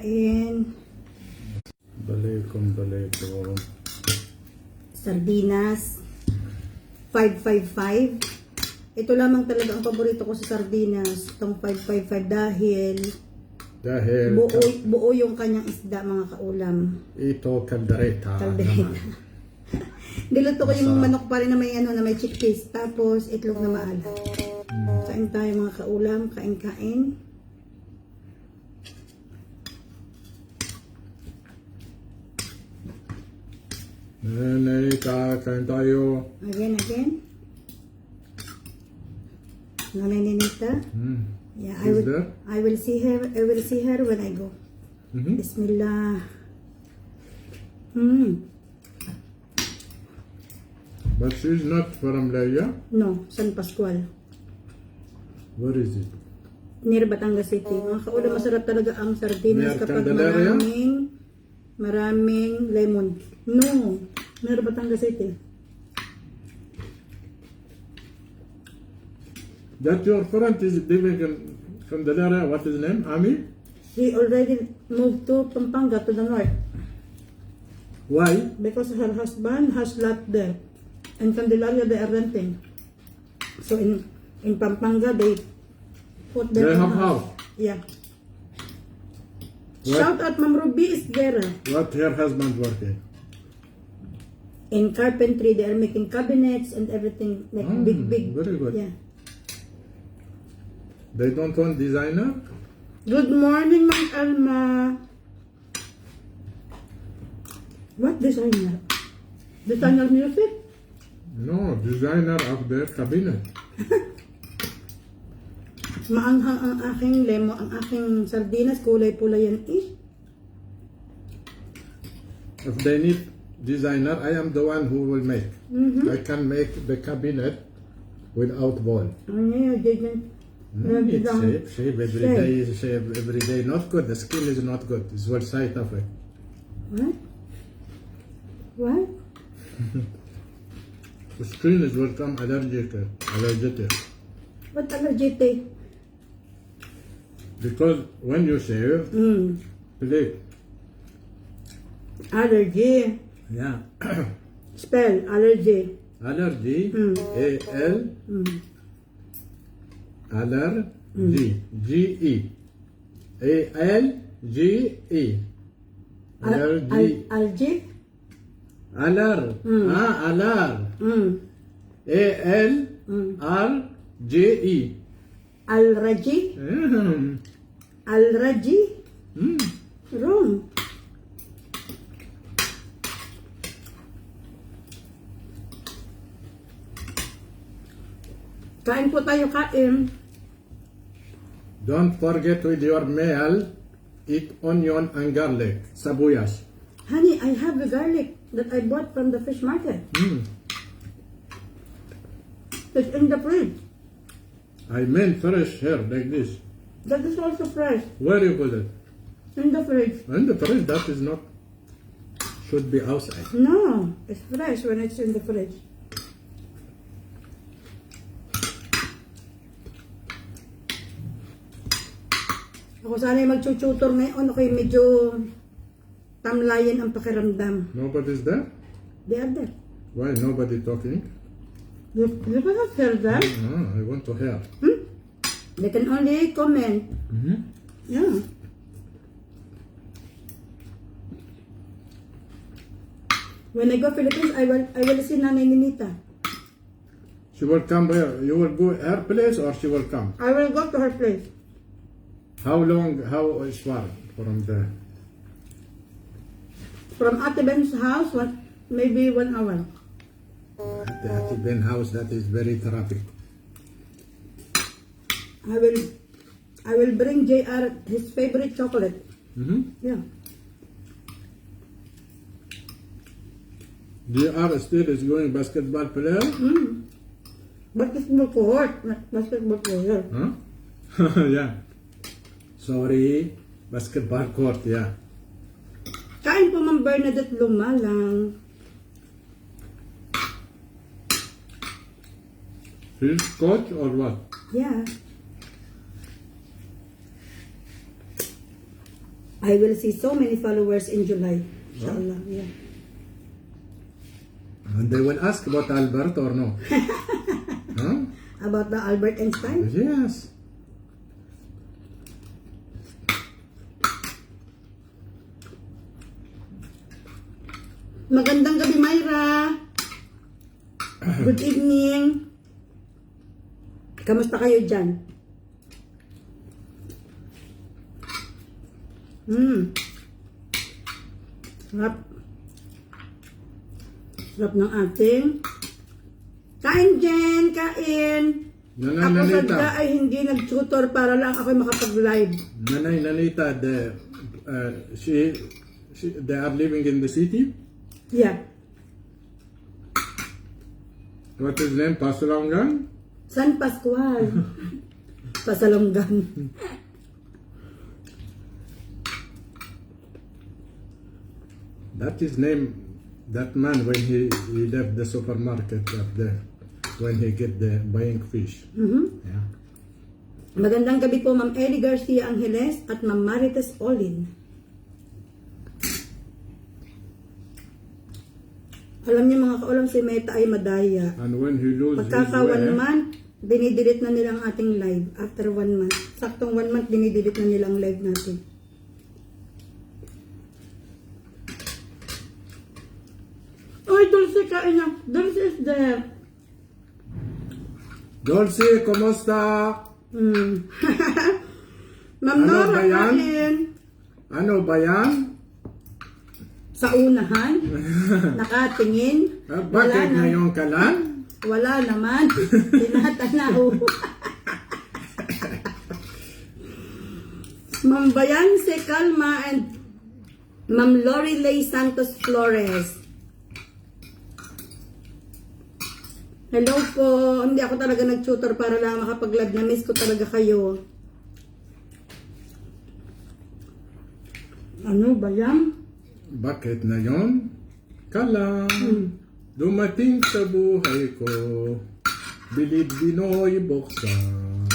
In Balikom. sardinas 555. Ito lamang talaga ang paborito ko sa sardinas, itong 555 dahil buo yung kanyang isda, mga kaulam. ito kaldereta. Niluto ko yung manok pa rin na may na may chickpeas, tapos itlog na maalat. Kain tayo mga kaulam, kain. Nanay, kakain tayo. Again. Nanay Ninita. Yeah, I will see her when I go. Bismillah. But she's not from Laya. No, San Pascual. Where is it? Near Batangas City. Mga kaulam, masarap talaga ang sardinas Near kapag Candelaria? maraming lemon. No, near Batangas City. That your friend is living in Candelaria. What is his name? Ami? She already moved to Pampanga, to the north, Why? because her husband has lot there. In Candelaria, they are renting. So in Pampanga, they put their They own have house. Yeah. What? Shout out Ma'am Ruby Isguera. What her husband working? In carpentry, they are making cabinets and everything, like big. Very good. Yeah. They don't want designer? Good morning, Ma'am Alma. What designer? Designer music? No, designer of their cabinet. Maanghang ang aking lemon, ang aking sardinas, kulay pula yan eh. If they need designer, I am the one who will make. I can make the cabinet without wall. Ano yun, didn't... It's shape every day is shape every day. Not good. The skin is not good. It's what side of it. What? The skin is become allergic. What allergy? Because when you shave, play. Allergy. Yeah. Spell, allergy. Allergy. A-L. Allergy. G-E. A-L-G-E. Allergy. Algae? Alar. Alar. A-L-R-J-E. Allergy? Allergy? Wrong. Kain po tayo, kain. Don't forget with your meal, eat onion and garlic. Sabuyas. Honey, I have the garlic that I bought from the fish market. It's in the fridge. I mean fresh here, like this. That is also fresh. Where you put it? In the fridge. In the fridge, that is not, should be outside. No, it's fresh when it's in the fridge. Ako sana yung mag-tutor ngayon. Ako'y medyo tamlayan ang pakiramdam. Nobody's there? They are there. Why nobody talking? You cannot hear them. I want to hear. They can only comment. Yeah. When I go Philippines, I will see Nanay Ninita. She will come here. You will go her place or she will come? I will go to her place. How long, how is far from there? From Ate Ben's house, maybe 1 hour. At the Ati Ben house, that is very traffic. I will bring JR his favorite chocolate. Yeah. JR still is going basketball player? Basketball court, not basketball player. Huh? Yeah. Sorry, basketball court, yeah. Kain po Ma'am Bernadette Lumalang. He's coach or what? Yeah. I will see so many followers in July. Inshallah. Yeah. And they will ask about Albert or no? Huh? About the Albert Einstein? Yes. Magandang gabi, Myra. Good evening. Kamusta kayo dyan? Sarap. Sarap ng ating. Kain, Jen! Kain! Nanay Ako Nanita. sadya ay hindi nag-tutor para lang ako makapag-live. Nanay Nanita, they are living in the city. Yeah. What is name? Pasulongan? San Pascual. Pasalonggan. That is name. That man when he left the supermarket up there, when he get the buying fish. Yeah. Magandang gabi po, Ma'am Ellie Garcia Angeles at Ma'am Marites Olin. Alam niyo mga kaulam, si Meta ay madaya. And when he lose his Pagkaka 1 way, month, dinidelete na nila ang ating live. After 1 month. Saktong 1 month, dinidelete na nila ang live natin. Uy, Dulce, kain na. Dulce is there. Dulce, kumusta? Ma'am Ano Nora, ba yan? kain. Ano ba yan? Sa unahan, nakatingin. Bakit ngayon ka lang? Wala naman. Tinatanaw. Ma'am Bayan C. Calma and Ma'am Lorelei Santos Flores. Hello po. Hindi ako talaga nag-tutor para lang makapag-live. Na-miss ko talaga kayo. Ano ba yan? Bakit na yon? Kalang dumating sa buhay ko, bilid Binoy buksan,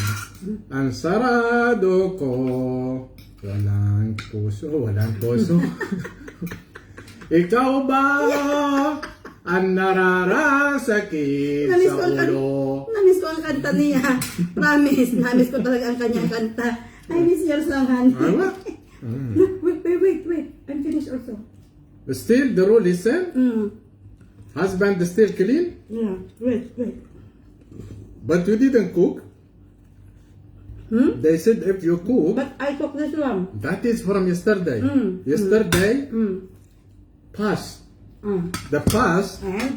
ang sarado ko, walang puso. Ikaw ba ang nararasakit sa ulo? Namiss ko ang kanta niya. Promise. Namiss ko talaga ang kanyang kanta. I miss your song, honey. Ano? Wait. I'm finished also. Still the rule is same? Husband is still clean? Yeah, wait. But you didn't cook? They said if you cook, But I took this one. that is from yesterday. Yesterday, past. The past, And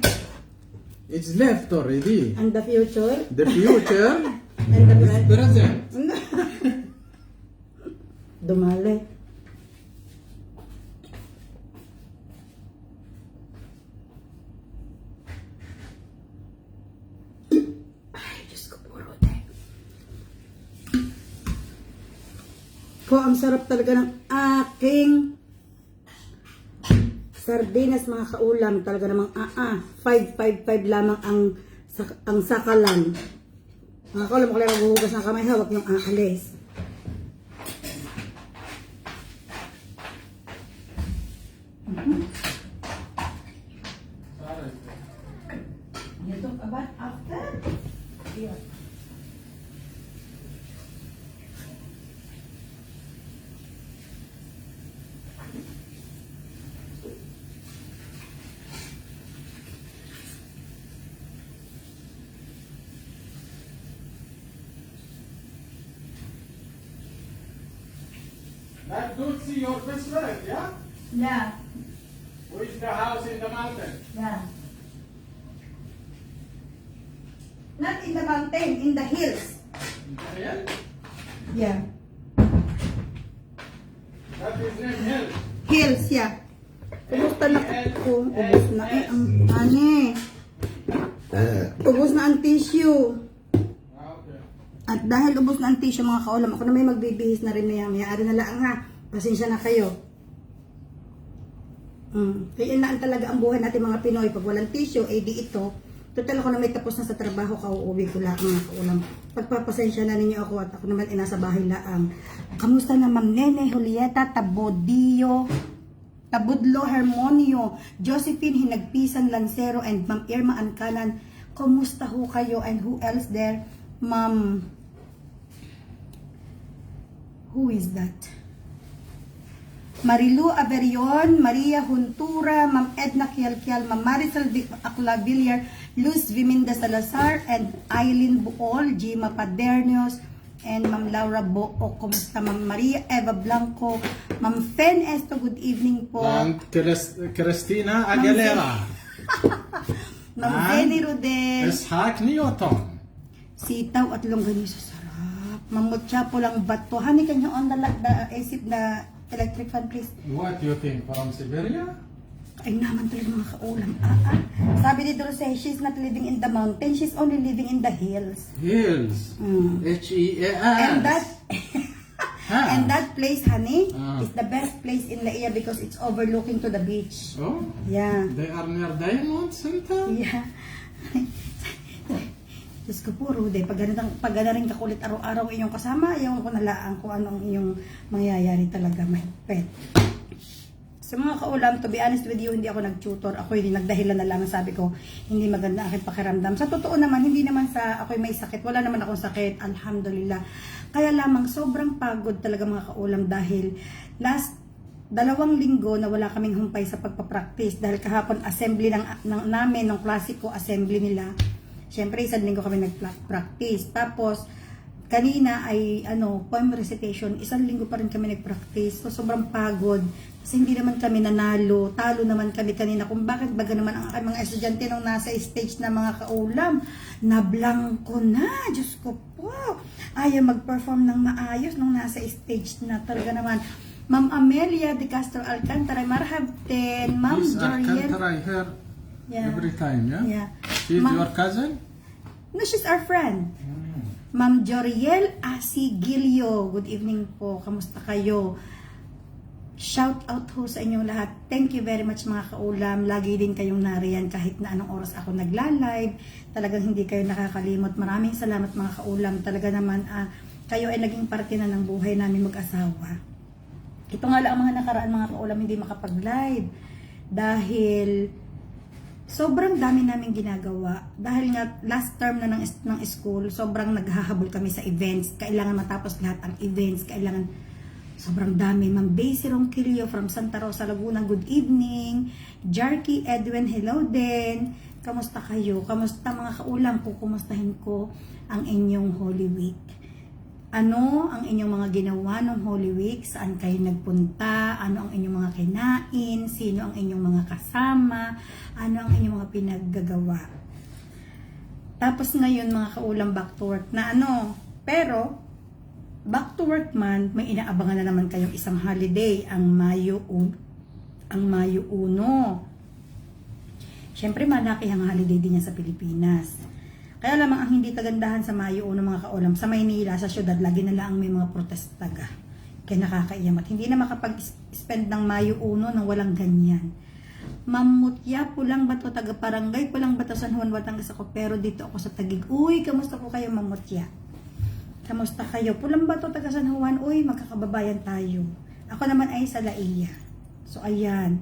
it's left already. the future. The future And the is present. Dumali. Ay, Diyos ko po, Rode. Po, ang sarap talaga ng aking sardinas, mga kaulam. Talaga namang 555 lamang ang sakalan. Mga kaulam, kung lang maghuhugas ng kamay, hawak yung aalis. You talk about after? Yeah. That dude see your best friend, yeah? Yeah. Which the house in the mountain? Yeah. Not in the mountain, in the hills. Yeah? Yeah. That is named Hill. Hills, yeah. Kumusta na ko? Ubus na ang ubus na ang tissue. Okay. At dahil ubos na ang tissue, mga kaulam, ako na may magbibihis na rin maya. Ari na lang ha. Pasensya na kayo. Kaya yun na talaga ang buhay natin mga Pinoy. Pag walang tissue, eh di ito. Total ako na may tapos na sa trabaho, kauuwi ko lang mga kaulam. Pagpapasensya na ninyo ako at ako naman nasa bahay laang. Kamusta na Ma'am Nene, Julieta, Tabodillo, Tabudlo, Harmonio, Josephine Hinagpisan Lancero, and Ma'am Irma Ancalan. Kumusta ho kayo? And who else there? Ma'am, who is that? Marilu Averion, Maria Huntura, Ma'am Edna Kialkial, Ma'am Marisol Akla Villar, Luz Viminda Salazar, and Eileen Buol, Gima Padernios, and Ma'am Laura Book. Kumusta Ma'am Maria Eva Blanco, Ma'am Fen Esto, good evening po. And Christina Aguilera. Ma'am Jenny Rodel, Ishaq Newton. sitaw at longganisa sarap. Ma'am Mutchapo lang bato. Hani kanya on the isip na electric fan please. What do you think, from Siberia? Ay naman talaga mga kaulam. Sabi ni Dulce, she's not living in the mountain, she's only living in the hills. Hills. H-E-A-S. And that and that place, honey, Ah. is the best place in Laia because it's overlooking to the beach. Oh, Yeah. they are near Diamond Center? Yeah. Diyos ko po, Rude, pag rin kakulit araw-araw inyong kasama, ayaw ko nalaan kung anong inyong mangyayari talaga, my pet. Sa mga kaulam, to be honest with you, hindi ako nag-tutor. Ako hindi nagdahilan na lang, sabi ko, hindi maganda aking pakiramdam. Sa totoo naman, hindi naman sa ako'y may sakit. Wala naman akong sakit, alhamdulillah. Kaya lamang, sobrang pagod talaga mga kaulam dahil last 2 linggo na wala kaming humpay sa pagpapractice. Dahil kahapon, assembly namin, ng klasiko assembly nila. Siyempre, 1 linggo kami nag-practice. Tapos, kanina ay poem recitation, 1 linggo pa rin kami nag-practice. So, sobrang pagod. Kasi hindi naman kami nanalo, talo naman kami kanina. Kung bakit baga naman ang mga estudyante nung nasa stage na mga kaulam, na blanco na, Diyos ko po. Ayaw mag-perform ng maayos nung nasa stage na talaga naman. Ma'am Amelia de Castro Alcantara, marhabten. Ma'am Yes, Joriel. Alcantara, I hear Yeah. every time, yeah? Yeah. She's Ma'am- your cousin? No, she's our friend. Ma'am Joriel Asigilio, good evening po. Kamusta kayo? Shout out ho sa inyong lahat. Thank you very much mga kaulam. Lagi din kayong nariyan kahit na anong oras ako nagla-live. Talagang hindi kayo nakakalimot. Maraming salamat mga kaulam. Talaga naman kayo ay naging parte na ng buhay namin mag-asawa. Ito nga lang ang mga nakaraan mga kaulam hindi makapag-live. Dahil sobrang dami namin ginagawa. Dahil nga last term na ng school, sobrang naghahabol kami sa events. Kailangan matapos lahat ang events. Kailangan sobrang dami. Ma'am Daisy Ronquillo from Santa Rosa, Laguna, good evening. Jarky Edwin, hello din. Kamusta kayo? Kamusta mga kaulam? Kukumustahin ko ang inyong Holy Week. Ano ang inyong mga ginawa ng Holy Week? Saan kayo nagpunta? Ano ang inyong mga kinain? Sino ang inyong mga kasama? Ano ang inyong mga pinaggagawa? Tapos ngayon mga kaulam, back to work na pero back to work man, may inaabangan na naman kayong isang holiday, ang Mayo 1. Siyempre malaki ang holiday din yan sa Pilipinas. Kaya lamang ang hindi kagandahan sa Mayo 1 mga kaulam, sa Maynila, sa syudad, lagi na lang may mga protesta taga. Kaya nakakaiyam at hindi na makapag-spend ng Mayo 1 nang walang ganyan. Mamutya po lang ba to, taga Barangay po lang ba to, San Juan, Batangas ako, pero dito ako sa Taguig. Uy, kamusta po kayo Mamutya? Kamusta kayo? Pulang Bato, taga San Juan. Uy, magkakababayan tayo. Ako naman ay sa Laia. So, ayan.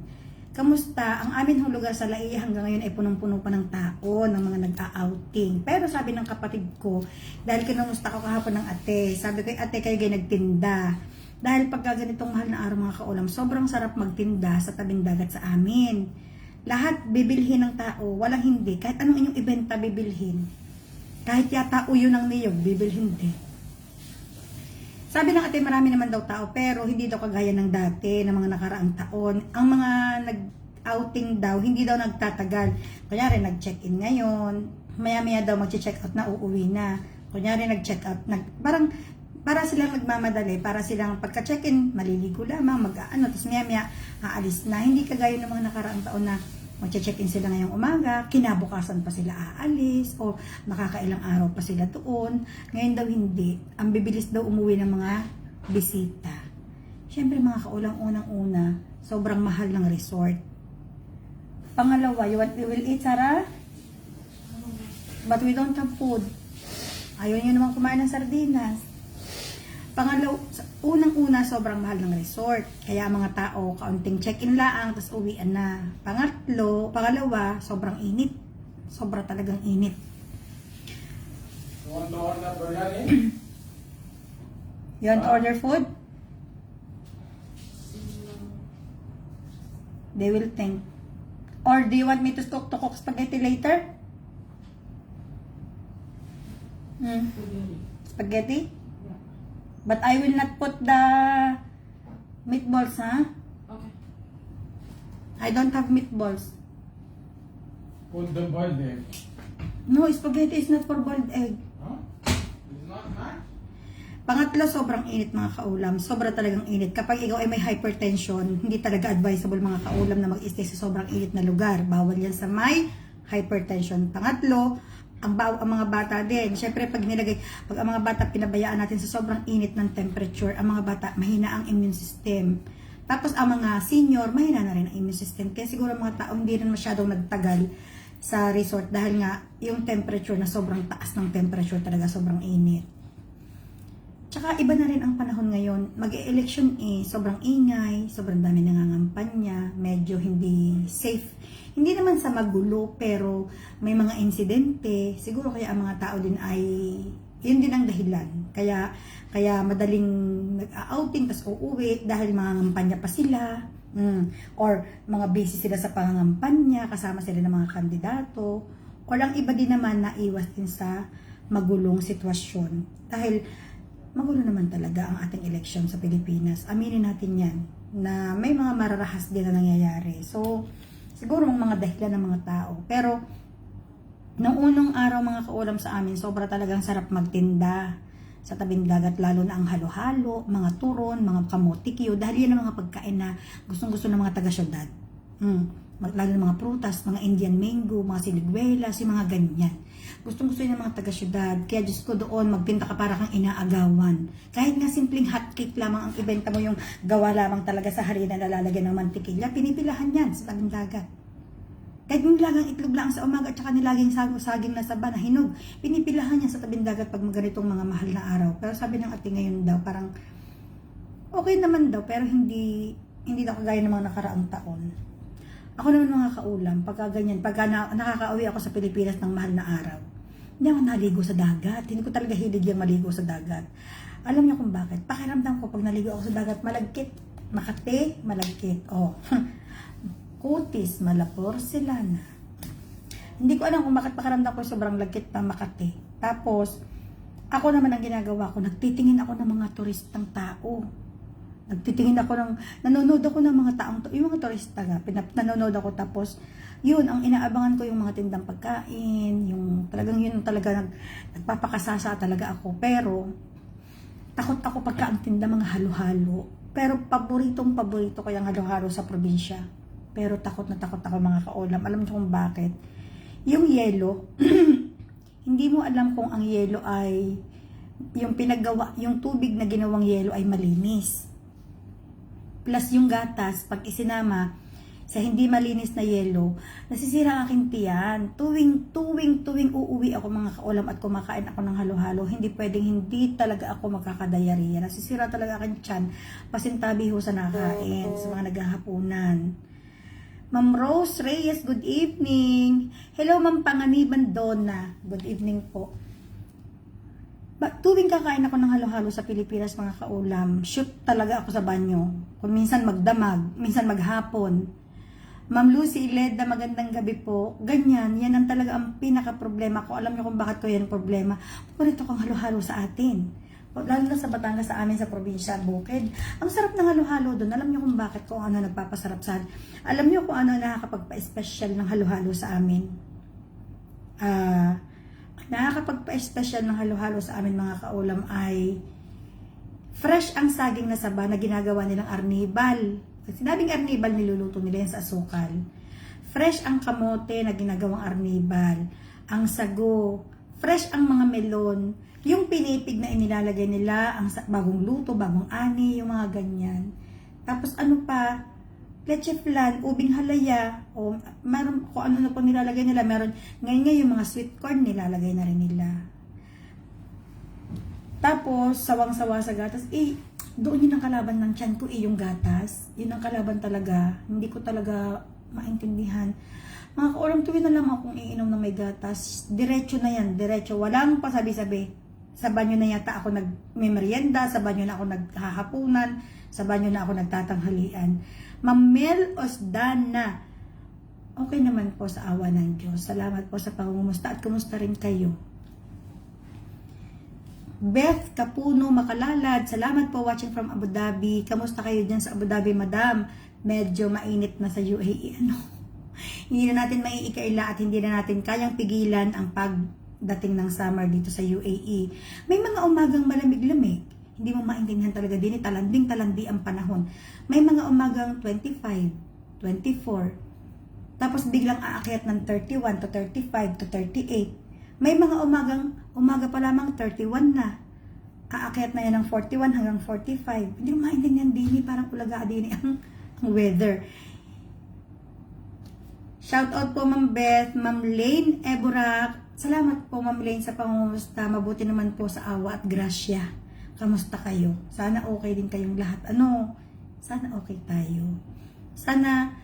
Kamusta? Ang amin hong lugar sa Laia hanggang ngayon ay punong-puno pa ng tao, ng mga nag-a-outing. Pero sabi ng kapatid ko, dahil kinamusta ko kahapon ng ate, sabi ko, ate, kayo kayo nagtinda. Dahil pagka ganitong mahal na araw mga kaulam, sobrang sarap magtinda sa tabing dagat sa amin. Lahat bibilhin ng tao, walang hindi. Kahit anong inyong ibenta, bibilhin. Kahit yata uyo ng niyog, bibilhin din. Sabi ng ate, marami naman daw tao, pero hindi daw kagaya ng dati, ng mga nakaraang taon. Ang mga nag-outing daw, hindi daw nagtatagal. Kunyari, nag-check-in ngayon, maya-maya daw mag-check out na, uuwi na. Kunyari, nag-check out, parang, para silang nagmamadali, para silang pagka-check-in, maliligo lamang, tapos maya-maya, aalis na. Hindi kagaya ng mga nakaraang taon na, mag-check-in sila ngayong umaga, kinabukasan pa sila aalis, o makakailang araw pa sila doon. Ngayon daw hindi. Ang bibilis daw umuwi ng mga bisita. Siyempre mga kaulang unang-una, sobrang mahal ng resort. Pangalawa, we will eat, Sarah? But we don't have food. Ayaw nyo naman kumain ng sardinas. Unang-una, sobrang mahal ng resort. Kaya ang mga tao, kaunting check-in laang, tapos uwian na. Pangalawa, sobrang init. Sobra talagang init. You want to order biryani? You want to order food? They will think. Or do you want me to cook spaghetti later? Spaghetti? But I will not put the meatballs, huh? Okay. I don't have meatballs. Put the boiled egg. No, spaghetti is not for boiled egg. Huh? It's not nice? Pangatlo, sobrang init mga kaulam. Sobra talagang init. Kapag ikaw ay may hypertension, hindi talaga advisable mga kaulam na mag-stay sa sobrang init na lugar. Bawal yan sa may hypertension. Pangatlo, ang mga bata din. Siyempre, pag ang mga bata pinabayaan natin sa sobrang init ng temperature, ang mga bata, mahina ang immune system. Tapos, ang mga senior, mahina na rin ang immune system. Kaya siguro mga tao hindi rin masyadong nagtagal sa resort dahil nga yung temperature na sobrang taas ng temperature talaga, sobrang init. Tsaka iba na rin ang panahon ngayon. Mag-e-election sobrang ingay, sobrang dami nangangampanya, medyo hindi safe. Hindi naman sa magulo, pero may mga insidente. Siguro kaya ang mga tao din ay, yun din ang dahilan. Kaya madaling nag-outing, tas uuwi dahil mangangampanya pa sila. Or mga busy sila sa pangangampanya, kasama sila ng mga kandidato. Or ang iba din naman na iwas din sa magulong sitwasyon. Dahil magulo naman talaga ang ating eleksyon sa Pilipinas. Aminin natin yan, na may mga mararahas din na nangyayari. So, siguro mga dahilan ng mga tao. Pero, nung unang araw mga kaulam sa amin, sobra talagang sarap magtinda sa tabing dagat, lalo na ang halo-halo, mga turon, mga kamotikyo, dahil yan ang mga pagkain na gustong-gusto ng mga taga-syudad. Lalo na mga prutas, mga Indian mango, mga siniguelas, yung mga ganyan. Gustong-gusto yun ng mga taga-syudad. Kaya Diyos ko doon, magtinda ka para kang inaagawan. Kahit nga simpleng hotcake lamang ang ibenta mo, yung gawa lamang talaga sa harina na lalagyan ng mantikilya, pinipilahan yan sa tabing dagat. Kahit nilagang itlog lang sa umaga at saka nilaging saging na saba na hinog, pinipilahan yan sa tabing dagat pag ganitong mga mahal na araw. Pero sabi ng ate ngayon daw, parang okay naman daw, pero hindi daw kagaya ng mga nakaraang taon. Ako naman mga kaulam, pagka nakakauwi ako sa Pilipinas ng mahal na araw, hindi ako naligo sa dagat. Hindi ko talaga hilig yung maligo sa dagat. Alam niyo kung bakit? Pakiramdam ko pag naligo ako sa dagat, malagkit. Makati, malagkit. Kutis, malaporselana. Hindi ko alam kung bakit pakiramdam ko sobrang lagkit na Makati. Tapos, ako naman ang ginagawa ko, nagtitingin ako ng mga turistang tao. Nanonood ako ng mga taong, yung mga turista nga, nanonood ako, tapos, yun, ang inaabangan ko yung mga tindang pagkain, yung talagang yun talaga, nagpapakasasa talaga ako, pero, takot ako pagka ang tinda mga halo-halo, pero paborito ko yung halo-halo sa probinsya, pero takot na takot ako mga kaulam. Alam niyo kung bakit? Yung yelo, hindi mo alam kung ang yelo ay, yung tubig na ginawang yelo ay malinis. Plus yung gatas, pag isinama sa hindi malinis na yelo, nasisira ang aking tiyan. Tuwing uuwi ako mga kaulam at kumakain ako ng halo-halo, hindi talaga ako magkakadayariya. Nasisira talaga aking tiyan, pasintabi ho sa nakain, sa mga naghahapunan. Ma'am Rose Reyes, good evening. Hello Ma'am Panganiban Donna, good evening po. Tuwing kakain ako ng halo-halo sa Pilipinas mga kaulam, shoot talaga ako sa banyo. Kung minsan magdamag, minsan maghapon. Ma'am Lucy Ileda, magandang gabi po. Ganyan, yan ang talaga ang pinaka-problema ko. Alam niyo kung bakit ko yan problema. Ganito kang halo-halo sa atin. Lalo na sa Batangas, sa amin sa probinsya, Bukid. Ang sarap ng halo-halo doon. Alam niyo kung bakit, kung ano nagpapasarap sa atin. Alam niyo kung ano nakakapagpa-special ng halo-halo sa amin. Nakakapagpa-special ng halo-halo sa amin mga kaulam ay fresh ang saging na saba na ginagawa nilang arnibal. Pag sinabing arnibal, niluluto nila yan sa asukal. Fresh ang kamote na ginagawang arnibal. Ang sago. Fresh ang mga melon. Yung pinipig na inilalagay nila, ang bagong luto, bagong ani, yung mga ganyan. Tapos ano pa, leche flan, ubing halaya, o meron kung ano na po nilalagay nila. Meron, ngayon yung mga sweet corn nilalagay na rin nila. Tapos, sawang-sawa sa gatas. Doon yun ang kalaban ng tiyan ko, yung gatas. Yun ang kalaban talaga. Hindi ko talaga maintindihan. Mga kaulam, tuwin na lang akong iinom ng may gatas. Diretso na yan, diretso. Walang pasabi-sabi. Sa banyo na yata ako nag-merienda, sa banyo na ako naghahapunan, sa banyo na ako nagtatanghalian. Ma'am Mel Osdana, okay naman po sa awa ng Diyos. Salamat po sa pangungumusta at kumusta rin kayo. Beth Kapuno Makalalad, salamat po watching from Abu Dhabi. Kamusta kayo dyan sa Abu Dhabi, madam? Medyo mainit na sa UAE. Hindi na natin maiikaila at hindi na natin kayang pigilan ang pagdating ng summer dito sa UAE. May mga umagang malamig-lamig. Hindi mo maintindihan talaga din, talanding-talandi ang panahon. May mga umagang 25, 24, tapos biglang aakyat ng 31 to 35 to 38. May mga umaga pa lamang 31 na. Aakyat na yan ng 41 hanggang 45. Hindi mo maintindihan din, parang ulaga din ang weather. Shout out po Ma'am Beth, Ma'am Lane Eborak. Salamat po Ma'am Lane sa pangumusta. Mabuti naman po sa awa at grasya. Kamusta kayo? Sana okay din kayong lahat. Sana okay tayo. Sana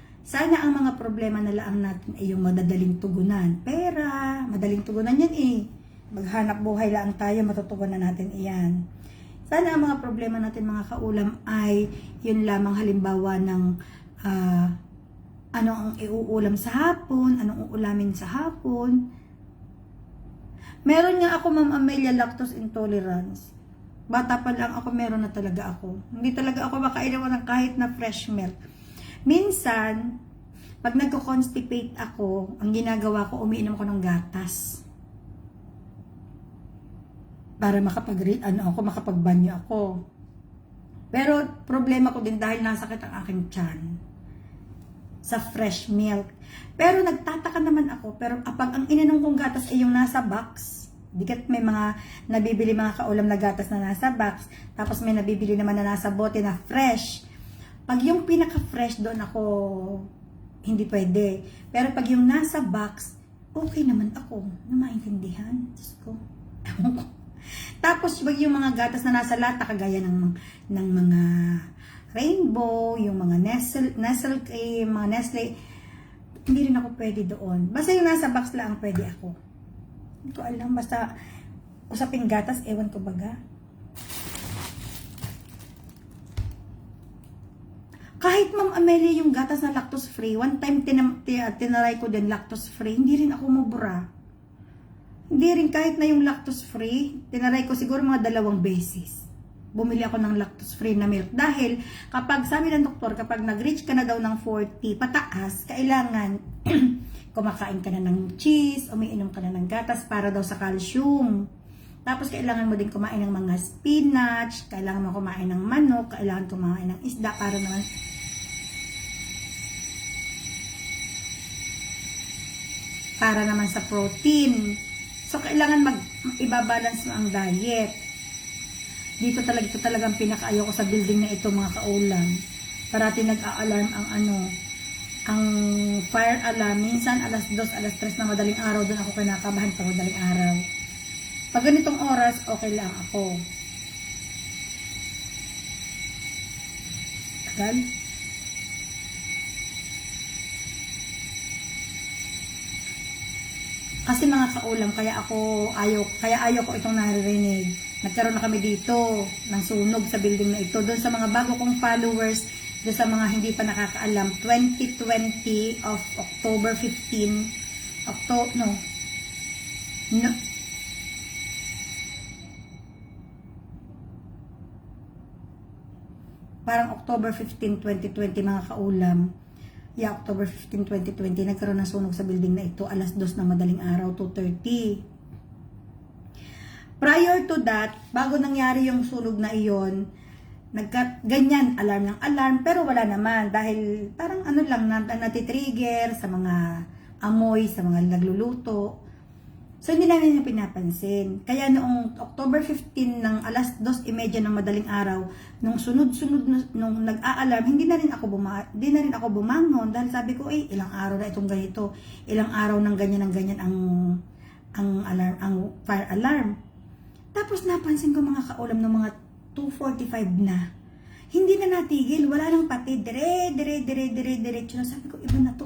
ang mga problema na laang natin ay yung madadaling tugunan. Pera, madaling tugunan yan Maghanap buhay lang tayo, matutugunan natin iyan. Sana ang mga problema natin mga kaulam ay yun lamang halimbawa ng ano ang iuulam sa hapon, anong uulamin sa hapon. Meron nga ako Ma'am Amelia lactose intolerance. Bata pa lang ako, meron na talaga ako. Hindi talaga ako makailawan ng kahit na fresh milk. Minsan, pag nagko-constipate ako, ang ginagawa ko, umiinom ko ng gatas. Para makapagbanyo ako. Pero problema ko din dahil nasakit ang aking tiyan sa fresh milk. Pero nagtataka naman ako, pero kapag ang ininom kong gatas ay yung nasa box, dikat may mga nabibili mga kaulam na gatas na nasa box, tapos may nabibili naman na nasa bote na fresh. Pag yung pinaka-fresh doon ako, hindi pwede. Pero pag yung nasa box, okay naman ako. Na maintindihan. Diyos ko. Tapos pag yung mga gatas na nasa lata, kagaya ng mga Rainbow, yung mga Nestle cream, mga Nestle, hindi rin ako pwede doon. Basta yung nasa box lang pwede ako. Hindi ko alam, basta usaping gatas, ewan ko baga. Kahit Ma'am Amelia yung gatas na lactose free, one time tinaray ko din lactose free, hindi rin ako mabura. Hindi rin kahit na yung lactose free, tinaray ko siguro mga 2 beses. Bumili ako ng lactose free na milk. Dahil kapag sabi ng doktor, kapag nag-reach ka na daw ng 40 pataas, kailangan kumakain ka na ng cheese, umiinom ka na ng gatas para daw sa calcium. Tapos kailangan mo din kumain ng mga spinach, kailangan mo kumain ng manok, kailangan kumain ng isda para naman sa protein. So kailangan ibabalance mo ang diet. Dito talagang pinakaayaw ko sa building na ito mga kaulam. Parati nag-a-alarm ang fire alarm. Minsan alas 2, alas 3 na madaling araw, doon ako kinakabahan pag madaling araw. Pag ganitong oras, okay lang ako. Tagal. Kasi mga kaulam, kaya ayaw ko itong naririnig. Nagkaroon na kami dito ng sunog sa building na ito. Doon sa mga bago kong followers, doon sa mga hindi pa nakakaalam, 2020 of October 15, parang October 15, 2020 mga kaulam. Yeah, October 15, 2020, nagkaroon ng sunog sa building na ito, alas 2 ng madaling araw, 2:30. Prior to that, bago nangyari yung sunog na iyon, ganyan, alarm ng alarm, pero wala naman, dahil parang natitrigger sa mga amoy, sa mga nagluluto. So, hindi namin yung pinapansin. Kaya noong October 15 ng alas 2:30 ng madaling araw, nung sunod-sunod nung nag-a-alarm, hindi na rin ako bumangon dahil sabi ko, ilang araw na itong ganito. Ilang araw ng ganyan ang alarm, ang fire alarm. Tapos napansin ko mga kaulam ng mga 2:45 na. Hindi na natigil, wala nang pati, diretso na. Sabi ko, iba na to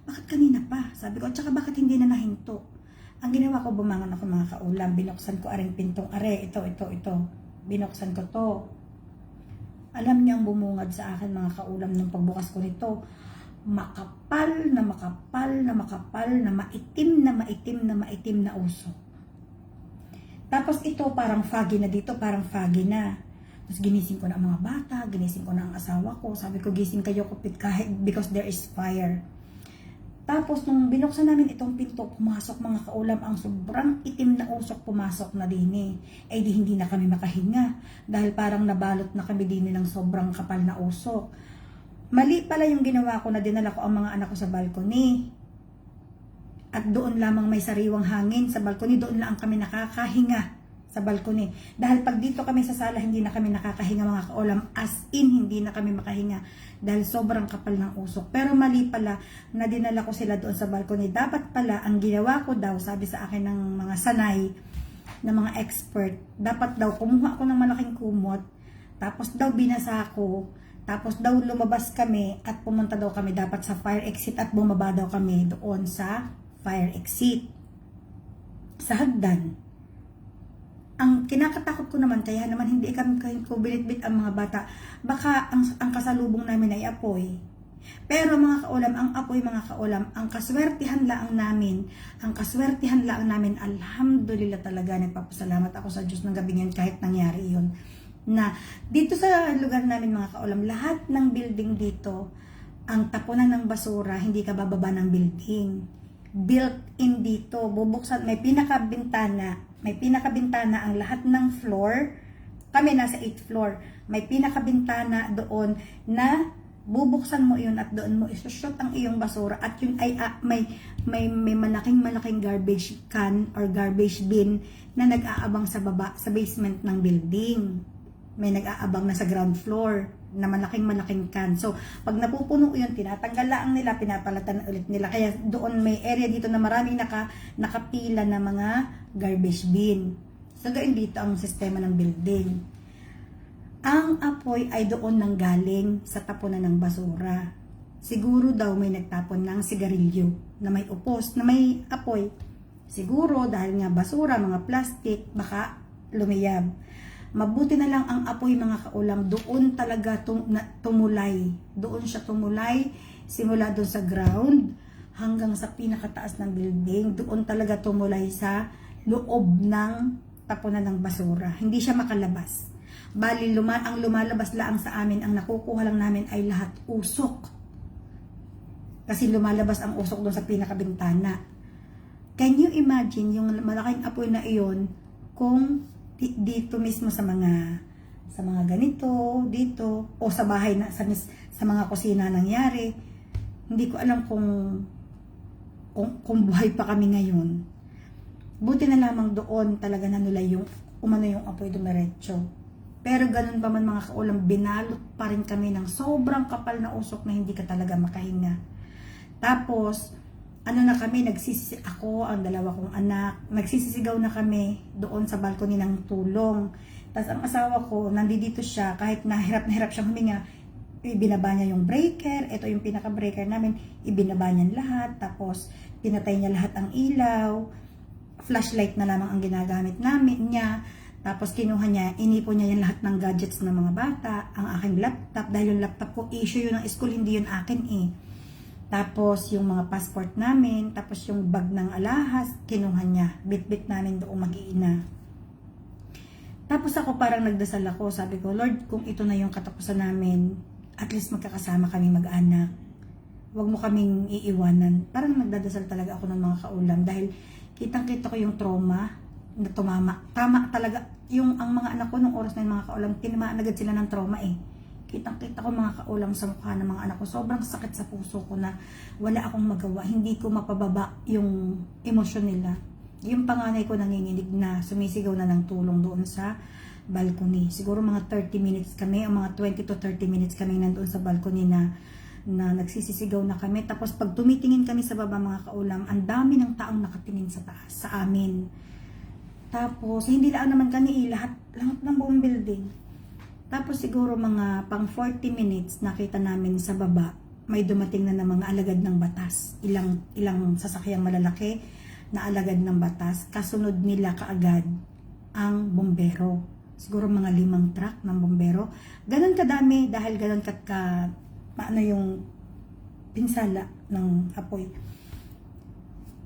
Bakit kanina pa? Sabi ko, tsaka bakit hindi na nahinto? Ang ginawa ko, bumangon ako mga kaulam, binuksan ko aring pintong ito. Binuksan ko to. Alam niyo ang bumungad sa akin mga kaulam nung pagbukas ko nito. Makapal na maitim na usok. Tapos ito parang foggy na dito, Tapos ginising ko na ang mga bata, ginising ko na ang asawa ko. Sabi ko, gising kayo kupit kahit because there is fire. Tapos nung binuksan namin itong pinto, pumasok mga kaulam, ang sobrang itim na usok pumasok na din di hindi na kami makahinga. Dahil parang nabalot na kami din ng sobrang kapal na usok. Mali pala yung ginawa ko na dinala ko ang mga anak ko sa balcony. At doon lamang may sariwang hangin sa balcony, doon lang kami nakakahinga sa balcony. Dahil pag dito kami sa sala, hindi na kami nakakahinga mga kaulam. As in, hindi na kami makahinga. Dahil sobrang kapal ng usok. Pero mali pala na dinala ko sila doon sa balcony. Dapat pala, ang ginawa ko daw, sabi sa akin ng mga sanay, ng mga expert, dapat daw kumuha ako ng malaking kumot, tapos daw binasa ko, tapos daw lumabas kami at pumunta daw kami dapat sa fire exit at bumaba daw kami doon sa fire exit. Sa hagdan. Ang kinakatakot ko naman, kaya naman hindi kami binitbit ang mga bata. Baka ang kasalubong namin ay apoy. Pero mga kaulam, ang apoy mga kaulam, ang kaswertihan lang namin, alhamdulillah talaga, nagpapasalamat ako sa Diyos ng gabi ngayon kahit nangyari yun. Na dito sa lugar namin mga kaulam, lahat ng building dito, ang tapunan ng basura, hindi ka bababa ng building. Built-in dito, bubuksan, may pinakabintana ang lahat ng floor. Kami nasa 8th floor. May pinakabintana doon na bubuksan mo yun at doon mo isushoot ang iyong basura at yun ay may malaking garbage can or garbage bin na nag-aabang sa baba, sa basement ng building. May nag-aabang na sa ground floor na malaking can. So, pag napupuno yun, tinatanggal lang nila, pinapalatan ulit nila. Kaya doon may area dito na maraming nakapila na mga garbage bin. So, doon dito ang sistema ng building. Ang apoy ay doon nanggaling sa tapunan ng basura. Siguro daw may nagtapon ng sigarilyo na may upos, na may apoy. Siguro dahil nga basura, mga plastic, baka lumiyab. Mabuti na lang ang apoy mga kaulam, doon talaga tumulay. Doon siya tumulay, simula doon sa ground hanggang sa pinakataas ng building. Doon talaga tumulay sa loob ng tapunan ng basura. Hindi siya makalabas. Bali, ang lumalabas lang sa amin, ang nakukuha lang namin ay lahat usok. Kasi lumalabas ang usok doon sa pinakabintana. Can you imagine yung malaking apoy na iyon kung dito mismo sa mga ganito, dito, o sa bahay, sa mga kusina nangyari. Hindi ko alam kung buhay pa kami ngayon. Buti na lamang doon talaga nanulay yung apoy dumiretso. Pero ganun pa man mga kaulam, binalot pa rin kami ng sobrang kapal na usok na hindi ka talaga makahinga. Tapos, ako, ang dalawa kong anak, nagsisisigaw na kami doon sa balcony ng tulong. Tapos ang asawa ko, nandito siya, kahit na hirap siyang huminga, ibinaba niya yung breaker, ito yung pinaka-breaker namin, ibinaba niya lahat, tapos pinatay niya lahat ang ilaw, flashlight na lamang ang ginagamit niya, tapos kinuha niya, inipon niya yung lahat ng gadgets ng mga bata, ang aking laptop, dahil yung laptop ko, issue yun ng school, hindi yun akin Tapos yung mga passport namin, tapos yung bag ng alahas, kinuha niya. Bit-bit namin doon mag-iina. Tapos ako parang nagdasal ako, sabi ko, Lord, kung ito na yung katapusan namin, at least magkakasama kami mag-anak. Huwag mo kaming iiwanan. Parang nagdadasal talaga ako ng mga kaulam dahil kitang-kita ko yung trauma na tumama. Tama talaga, ang mga anak ko nung oras na yung mga kaulam, tinamaan agad sila ng trauma Kitang-kita ko mga kaulam sa mukha ng mga anak ko. Sobrang sakit sa puso ko na wala akong magawa. Hindi ko mapababa yung emosyon nila. Yung panganay ko nanginginig na, sumisigaw na ng tulong doon sa balcony. Siguro mga 30 minutes kami, o mga 20 to 30 minutes kami nandoon sa balcony na nagsisisigaw na kami. Tapos pag tumitingin kami sa baba mga kaulam, ang dami ng taong nakatingin sa taas, sa amin. Tapos, hindi lang naman kami lahat ng buong building. Tapos siguro mga pang 40 minutes, nakita namin sa baba, may dumating na mga alagad ng batas. Ilang sasakyang malalaki na alagad ng batas. Kasunod nila kaagad ang bombero. Siguro mga 5 truck ng bombero. Ganon kadami dahil ganon paano yung pinsala ng apoy.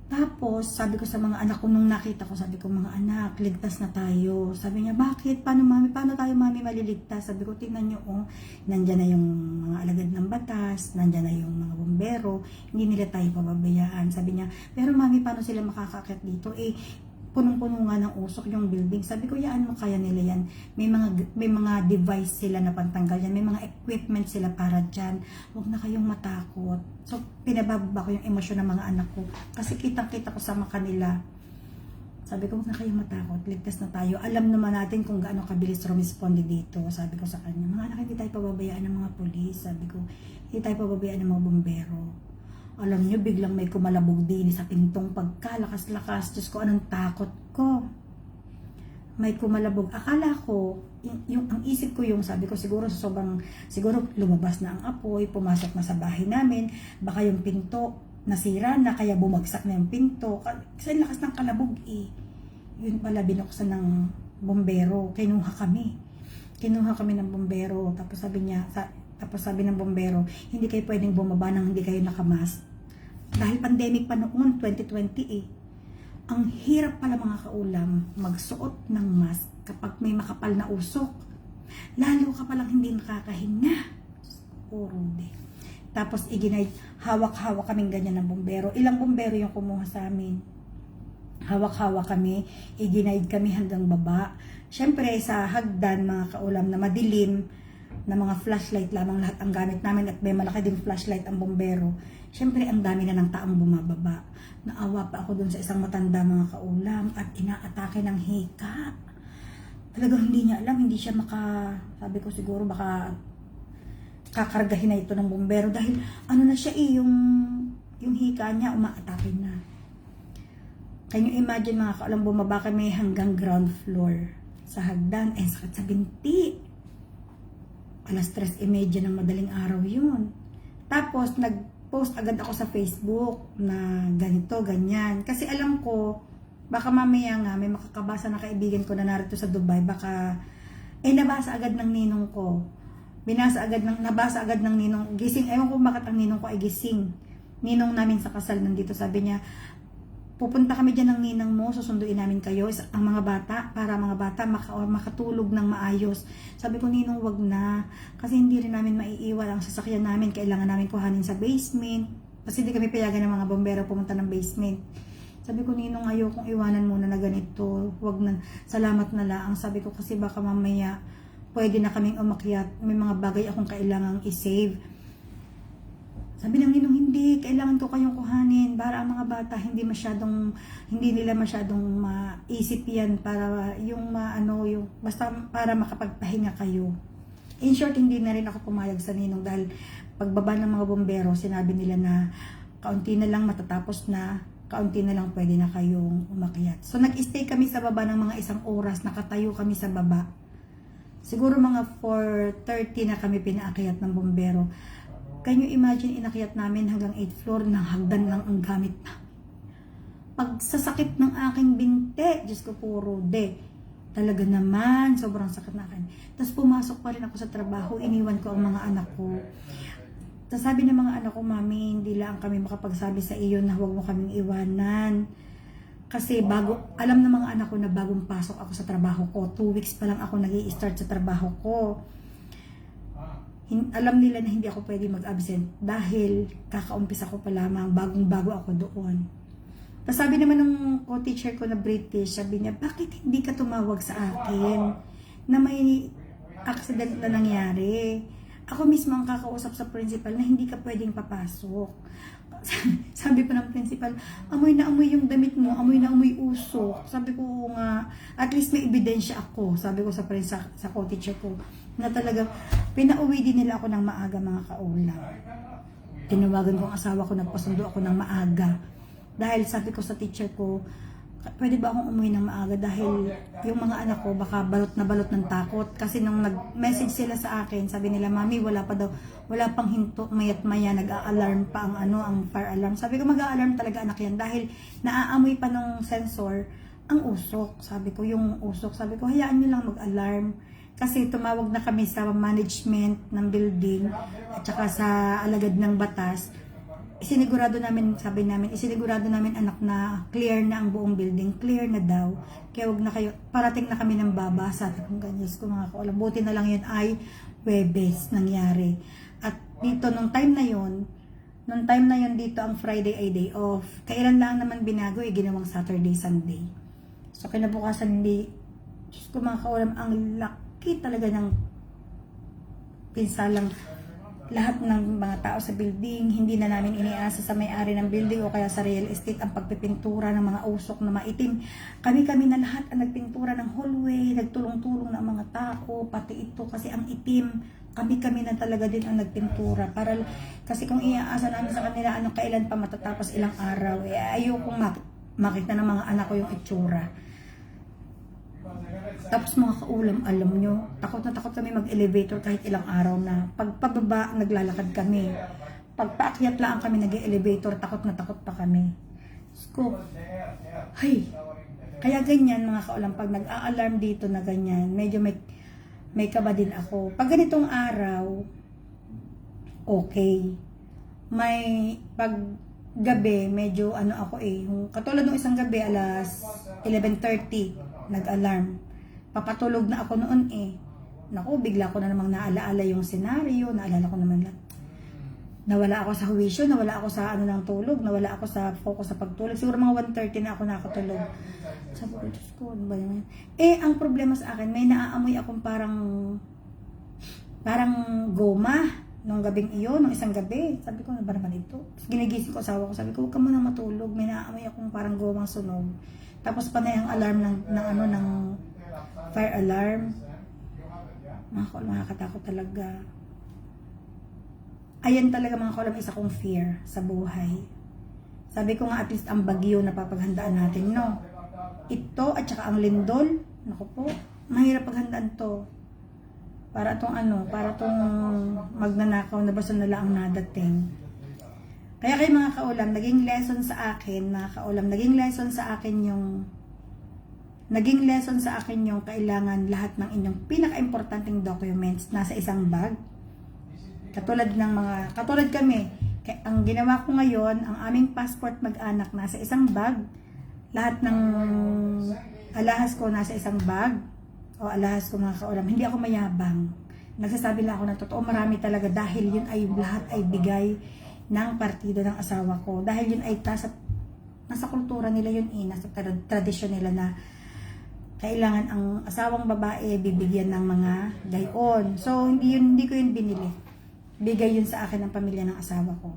Tapos, sabi ko sa mga anak ko, nung nakita ko, sabi ko, mga anak, ligtas na tayo. Sabi niya, bakit? Paano tayo mami maliligtas? Sabi ko, tingnan niyo, oh, nandyan na yung mga alagad ng batas, nandyan na yung mga bombero, hindi nila tayo pababayaan. Sabi niya, pero mami, paano sila makakakit dito? Punong-puno nga ng usok yung building. Sabi ko, yaan mo, kaya nila yan. May mga device sila na pantanggal yan. May mga equipment sila para dyan. Huwag na kayong matakot. So, pinababa ko yung emosyon ng mga anak ko. Kasi kitang-kita ko sa kanila. Sabi ko, huwag na kayong matakot. Ligtas na tayo. Alam naman natin kung gaano kabilis rumisponde dito. Sabi ko sa kanya, mga anak, hindi tayo pababayaan ng mga polis. Sabi ko, hindi tayo pababayaan ng mga bombero. Alam nyo, biglang may kumalabog din sa pintong pagkalakas-lakas. Diyos ko, anong takot ko. May kumalabog. Akala ko, ang isip ko yung sabi ko, siguro lumabas na ang apoy, pumasok na sa bahay namin, baka yung pinto nasira na, kaya bumagsak na yung pinto. Kasi lakas ng kalabog Yun pala, binuksan ng bombero. Kinuha kami ng bombero. Tapos sabi ng bombero, hindi kayo pwedeng bumaba nang hindi kayo nakamask. Dahil pandemic pa noon, 2020 Ang hirap pala mga kaulam, magsuot ng mask kapag may makapal na usok. Lalo ka palang hindi nakakahinga. Rude. Tapos hawak-hawak kaming ganyan ng bombero. Ilang bombero yung kumuha sa amin. Hawak-hawak kami, iginaid kami hanggang baba. Syempre sa hagdan mga kaulam na madilim, na mga flashlight lamang lahat ang gamit namin at may malaki din flashlight ang bombero. Syempre, ang dami na ng taong bumababa. Naawa pa ako dun sa isang matanda mga kaulam at inaatake ng hika. Talagang hindi niya alam, hindi siya sabi ko siguro baka kakargahin na ito ng bombero dahil ano na siya yung hika niya umaatake na. Can you imagine mga kaulam, bumaba kami hanggang ground floor sa hagdan, sakit sa binti. 3:30 ng madaling araw yun. Tapos, nag-post agad ako sa Facebook na ganito, ganyan. Kasi alam ko, baka mamaya nga may makakabasa na kaibigan ko na narito sa Dubai, baka, nabasa agad ng ninong ko. Nabasa agad ng ninong, gising, ewan ko bakit ang ninong ko ay gising. Ninong namin sa kasal nandito, sabi niya, pupunta kami dyan ng ninang mo, susunduin namin kayo, ang mga bata, para mga bata makatulog ng maayos. Sabi ko, ninong, wag na. Kasi hindi rin namin maiiwan ang sasakyan namin, kailangan namin kuhanin sa basement. Kasi hindi kami payagan ng mga bombero pumunta ng basement. Sabi ko, ninong, ayokong iwanan muna na ganito. Wag na, salamat na lang. Sabi ko, kasi baka mamaya pwede na kaming umakyat. May mga bagay akong kailangang i-save. Sabi ng ninong, hindi, kailangan ko kayong kuhanin para ang mga bata hindi nila masyadong maisip yan para basta para makapagpahinga kayo. In short, hindi na rin ako pumayag sa ninong dahil pagbaba ng mga bombero, sinabi nila na kaunti na lang matatapos na, kaunti na lang pwede na kayong umakyat. So nag-stay kami sa baba ng mga 1 oras, nakatayo kami sa baba. Siguro mga 4:30 na kami pinaakyat ng bombero. Can you imagine, inakyat namin hanggang 8th floor, ng hagdan lang ang gamit na. Pagsasakit ng aking binti, Diyos ko puro talaga naman, sobrang sakit na akin. Tapos pumasok pa rin ako sa trabaho, iniwan ko ang mga anak ko. Tapos sabi ng mga anak ko, mami, hindi lang kami makapagsabi sa iyo na huwag mo kaming iwanan. Kasi alam ng mga anak ko na bagong pasok ako sa trabaho ko, 2 weeks pa lang ako nag-i-start sa trabaho ko. Alam nila na hindi ako pwede mag-absent dahil kakaumpisa ko pa lamang, bagong-bago ako doon. Tapos sabi naman ng co-teacher ko na British, sabi niya, bakit hindi ka tumawag sa akin na may accident na nangyari? Ako mismo ang kakausap sa principal na hindi ka pwedeng papasok. Sabi pa ng principal, amoy na amoy yung damit mo, amoy na amoy usok. Sabi ko nga, at least may ebidensya ako. Sabi ko sa co-teacher ko, na talaga, pinauwi din nila ako ng maaga mga kaulam. Tinawagan ko ang asawa ko, nagpasundo ako ng maaga. Dahil sabi ko sa teacher ko, pwede ba akong umuwi ng maaga dahil yung mga anak ko baka balot na balot ng takot. Kasi nung nag-message sila sa akin, sabi nila, Mami, wala pang hinto, mayat maya, nag-a-alarm pa ang fire alarm. Sabi ko, mag-a-alarm talaga anak yan dahil naaamoy pa ng sensor ang usok. Sabi ko, yung usok, sabi ko, hayaan nyo lang mag-alarm. Kasi tumawag na kami sa management ng building at saka sa alagad ng batas. Isinigurado namin anak na clear na ang buong building, clear na daw. Kaya wag na kayo, parating na kami ng babasa. Kung ganyan ko mga kaulam, buti na lang yun ay Webes nangyari. At dito, nung time na yun dito ang Friday ay day off. Kailan lang naman binago, ginawang Saturday, Sunday. So kinabukasan, Diyos ko mga kaulam, ang laki talaga ng pinsalang lahat ng mga tao sa building. Hindi na namin iniasa sa may-ari ng building o kaya sa real estate ang pagpipintura ng mga usok na maitim. Kami na lahat ang nagpintura ng hallway, nagtulong-tulong ng mga tao, pati ito kasi ang itim. Kami na talaga din ang nagpintura para kasi kung iaasa namin sa kanila kailan pa matatapos ilang araw, ayokong makita ng mga anak ko yung itsura. Tapos mga kaulam, alam nyo, takot na takot kami mag-elevator kahit ilang araw na. Pagpababa, naglalakad kami. Pagpaakyat lang kami nag-elevator, takot na takot pa kami. So, kaya ganyan mga kaulam, pag nag-a-alarm dito na ganyan, medyo may kaba din ako. Pag ganitong araw, okay. Pag gabi, medyo ako katulad ng isang gabi, alas 11:30, nag-alarm. Papatulog na ako noon Naku, bigla ko na namang naalaala yung senaryo, naalala ko naman lang. Nawala ako sa huwisyo, nawala ako sa ng tulog, nawala ako sa focus sa pagtulog. Siguro mga 1:30 na ako nakatulog. Sabi ko, Diyos ko, ano ba naman? Ang problema sa akin, may naaamoy akong parang goma nung gabing iyon, nung isang gabi. Sabi ko, ano ba naman ito? Ginigising ko asawa ko, sabi ko, huwag ka muna matulog. May naaamoy akong parang gomang sunog. Tapos panay ang alarm ng fire alarm. Makakatakot talaga. Ayan talaga mga kaulam, isa kong fear sa buhay. Sabi ko nga, at least ang bagyo na papaghandaan natin, no? Ito at saka ang lindol, naku po, mahirap paghandaan to. Para tong magnanakaw na basta na lang ang nadating. Kaya kayo mga kaulam, naging lesson sa akin yung kailangan lahat ng inyong pinaka-importanting documents nasa isang bag. Katulad kami, ang ginawa ko ngayon, ang aming passport mag-anak nasa isang bag, lahat ng alahas ko nasa isang bag, o alahas ko mga kaulam, hindi ako mayabang. Nagsasabi lang ako na totoo, marami talaga dahil yun ay lahat ay bigay ng partido ng asawa ko. Dahil yun ay nasa kultura nila yun nasa tradisyon nila na kailangan ang asawang babae bibigyan ng mga gayon. So, hindi ko yun binili. Bigay yun sa akin ng pamilya ng asawa ko.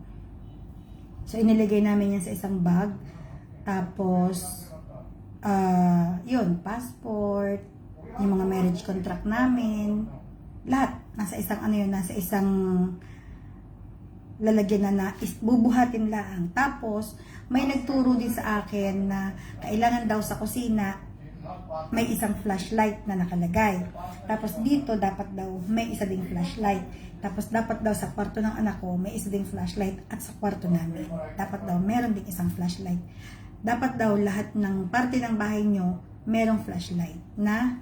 So, iniligay namin yan sa isang bag. Tapos, yun, passport, yung mga marriage contract namin, lahat, nasa isang lalagyan na bubuhatin lang. Tapos, may nagturo din sa akin na kailangan daw sa kusina, may isang flashlight na nakalagay. Tapos dito, dapat daw may isa ding flashlight. Tapos dapat daw sa kwarto ng anak ko, may isa ding flashlight at sa kwarto namin. Dapat daw meron ding isang flashlight. Dapat daw lahat ng parte ng bahay nyo, merong flashlight na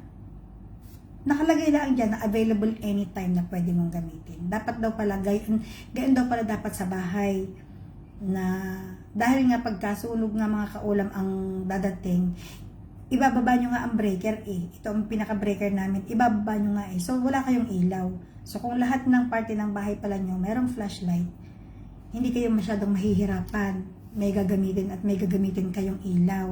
nakalagay lang dyan na available anytime na pwede mong gamitin. Dapat daw pala, gayon daw pala dapat sa bahay na dahil nga pagkasunog nga mga kaulam ang dadating, ibababa nyo nga ang breaker Ito ang pinaka-breaker namin. Ibababa nyo nga So, wala kayong ilaw. So, kung lahat ng parte ng bahay pala nyo, merong flashlight, hindi kayo masyadong mahihirapan. May gagamitin kayong ilaw.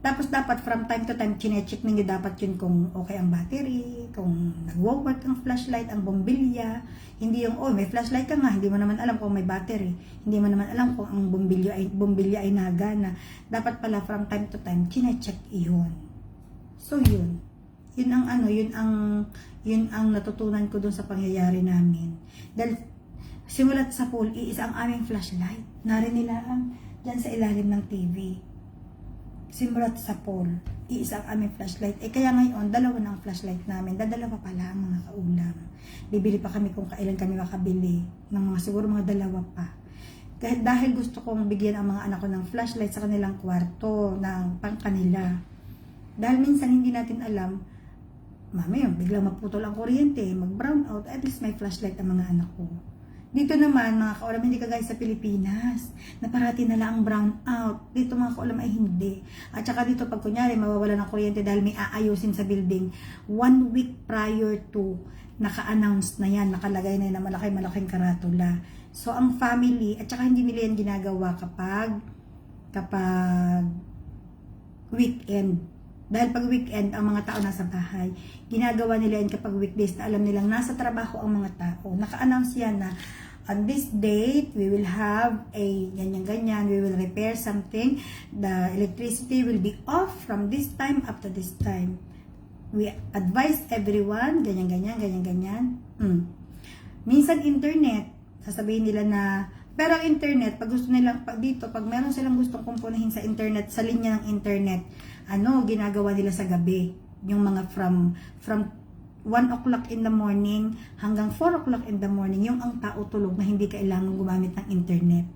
Tapos dapat from time to time, chinecheck ninyo dapat yun kung okay ang battery, kung nag-work ang flashlight, ang bombilya. Hindi yung, oh, may flashlight ka nga, hindi mo naman alam kung may battery. Hindi mo naman alam kung ang bombilya ay nagana. Dapat pala from time to time, chinecheck iyon. So yun. Yun ang natutunan ko dun sa pangyayari namin. Dahil simulat sa pool, iisa ang aming flashlight. Narinilaan dyan sa ilalim ng TV. Simulat sa pool, iisa ang aming flashlight. Kaya ngayon, dalawa na ang flashlight namin. Dadalawa pala ang mga kaulam. Bibili pa kami kung kailan kami makabili. Ng mga siguro mga dalawa pa. Dahil gusto kong bigyan ang mga anak ko ng flashlight sa kanilang kwarto, ng pang kanila. Dahil minsan hindi natin alam, mami, biglang maputol ang kuryente, mag-brown out, at least may flashlight ang mga anak ko. Dito naman, mga kaulam, hindi kagaya sa Pilipinas, na parati na lang ang brown out. Dito mga kaulam ay hindi. At saka dito, pag kunyari, mawawala ng kuryente dahil may aayusin sa building, 1 week prior to, naka-announce na yan, nakalagay na yan na malaking karatula. So, ang family, at saka hindi nila yan ginagawa kapag weekend. Dahil pag weekend, ang mga tao nasa bahay. Ginagawa nila yan kapag weekdays na alam nilang nasa trabaho ang mga tao. Naka-announce yan na on this date, we will have a ganyan-ganyan, we will repair something. The electricity will be off from this time up to this time. We advise everyone, ganyan-ganyan. Minsan internet, sasabihin nila na, pero ang internet, pag gusto nilang, pag meron silang gustong kumpunahin sa internet, sa linya ng internet, ginagawa nila sa gabi. Yung mga from 1 o'clock in the morning hanggang 4 o'clock in the morning, yung ang tao tulog na hindi kailangan gumamit ng internet.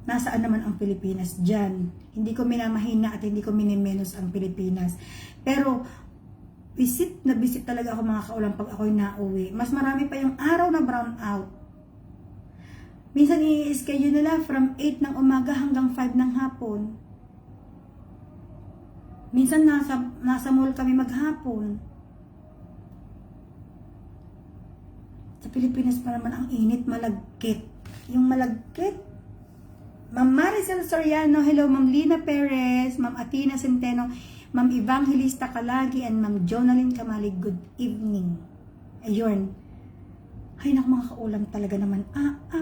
Nasaan naman ang Pilipinas dyan? Hindi ko minamahina at hindi ko minimenos ang Pilipinas. Pero, visit talaga ako mga kaulam pag ako'y nauwi. Mas marami pa yung araw na brown out. Minsan i-schedule nila from 8 ng umaga hanggang 5 ng hapon. Minsan nasa mall kami maghapon. Sa Pilipinas pa naman ang init, malagkit. Yung malagkit. Ma'am Maricel Soriano, hello. Ma'am Lina Perez, Ma'am Atina Centeno, Ma'am Evangelista Kalagi, and Ma'am Jonalyn Kamali, good evening. Ayun. Ay, naku mga kaulam talaga naman.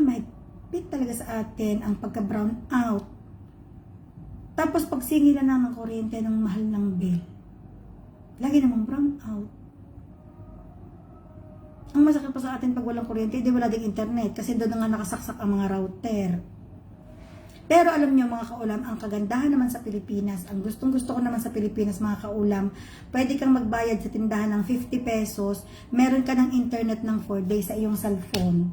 May bit talaga sa atin ang pagka-brown out. Tapos pag singilan na ng kuryente ng mahal ng bill, lagi namang brown out. Ang masakit pa sa atin pag walang kuryente, di wala ding internet kasi doon nga nakasaksak ang mga router. Pero alam niyo mga kaulam, ang kagandahan naman sa Pilipinas, ang gustong-gusto ko naman sa Pilipinas mga kaulam, pwede kang magbayad sa tindahan ng 50 pesos, meron ka ng internet ng 4 days sa iyong cellphone.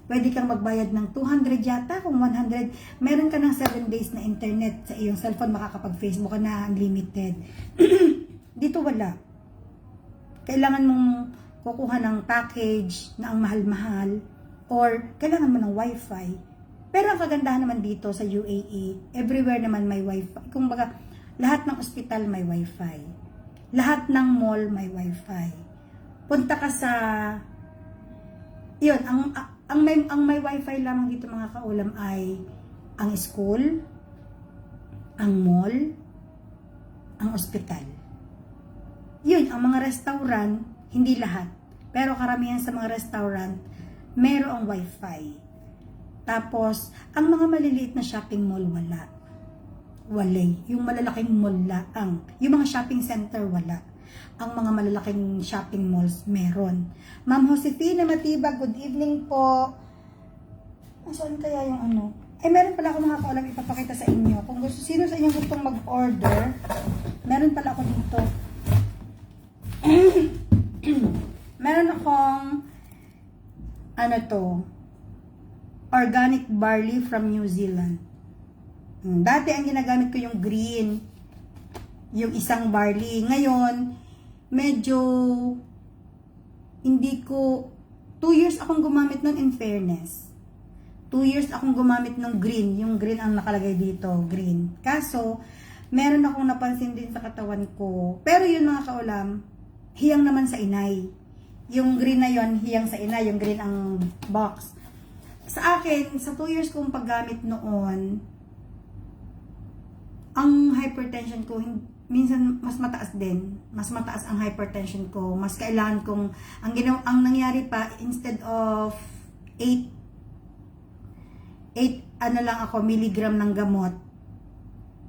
Pwede kang magbayad ng 200 yata, kung 100, meron ka ng 7 days na internet sa iyong cellphone, makakapag-Facebook ka na, unlimited. Dito wala. Kailangan mong kukuha ng package na ang mahal-mahal, or kailangan mo ng wifi. Pero ang kagandahan naman dito sa UAE, everywhere naman may wifi. Kung baga, lahat ng ospital may wifi. Lahat ng mall may wifi. Punta ka sa... Yun, ang may wifi lamang dito mga kaulam ay ang school, ang mall, ang ospital. Yun, ang mga restaurant, hindi lahat. Pero karamihan sa mga restaurant, mayroong wifi. Tapos, ang mga maliliit na shopping mall, wala. Walay. Yung malalaking mall lang. Yung mga shopping center, wala. Ang mga malalaking shopping malls, meron. Ma'am Josefina Matiba, good evening po. Saan kaya yung ano? Meron pala ako mga kaulam ipapakita sa inyo. Kung gusto, sino sa inyo gustong mag-order, meron pala ako dito. Meron akong, organic barley from New Zealand. Dati ang ginagamit ko yung green, yung isang barley. Ngayon, medyo hindi ko 2 years akong gumamit nun, in fairness. 2 years akong gumamit ng green. Yung green ang nakalagay dito, green. Kaso, meron akong napansin din sa katawan ko. Pero yun mga kaulam, hiyang naman sa inay. Yung green na yon, hiyang sa inay. Yung green ang box. Sa akin, sa 2 years kong paggamit noon, ang hypertension ko, minsan mas mataas din. Mas mataas ang hypertension ko. Mas kailangan kong, ang nangyari pa, instead of 8 milligram ng gamot,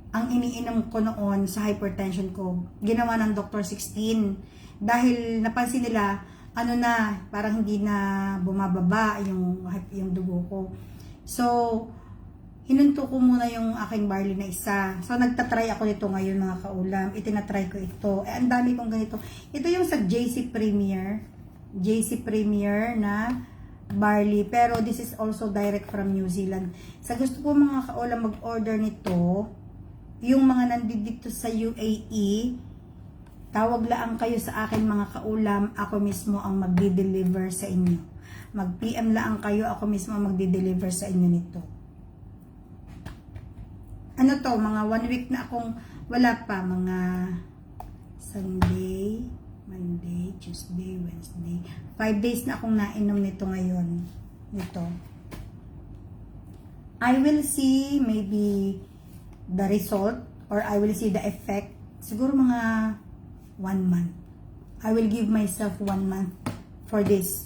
ang iniinom ko noon sa hypertension ko, ginawa ng doktor 16. Dahil napansin nila, parang hindi na bumababa yung dugo ko. So, hinunto ko muna yung aking barley na isa. So, nagtatry ako nito ngayon mga kaulam. Itinatry ko ito. Ang dami kong ganito. Ito yung sa JC Premier na barley. Pero this is also direct from New Zealand. Sa gusto po mga kaulam mag-order nito, yung mga nandito sa UAE, tawag lang kayo sa akin mga kaulam. Ako mismo ang magdi-deliver sa inyo. Mag-PM lang kayo. Ako mismo ang magdi-deliver sa inyo nito. Mga 1 week na akong wala pa, mga Sunday, Monday, Tuesday, Wednesday, 5 days na akong nainom nito ngayon. I will see maybe the result or I will see the effect siguro mga 1 month. I will give myself 1 month for this.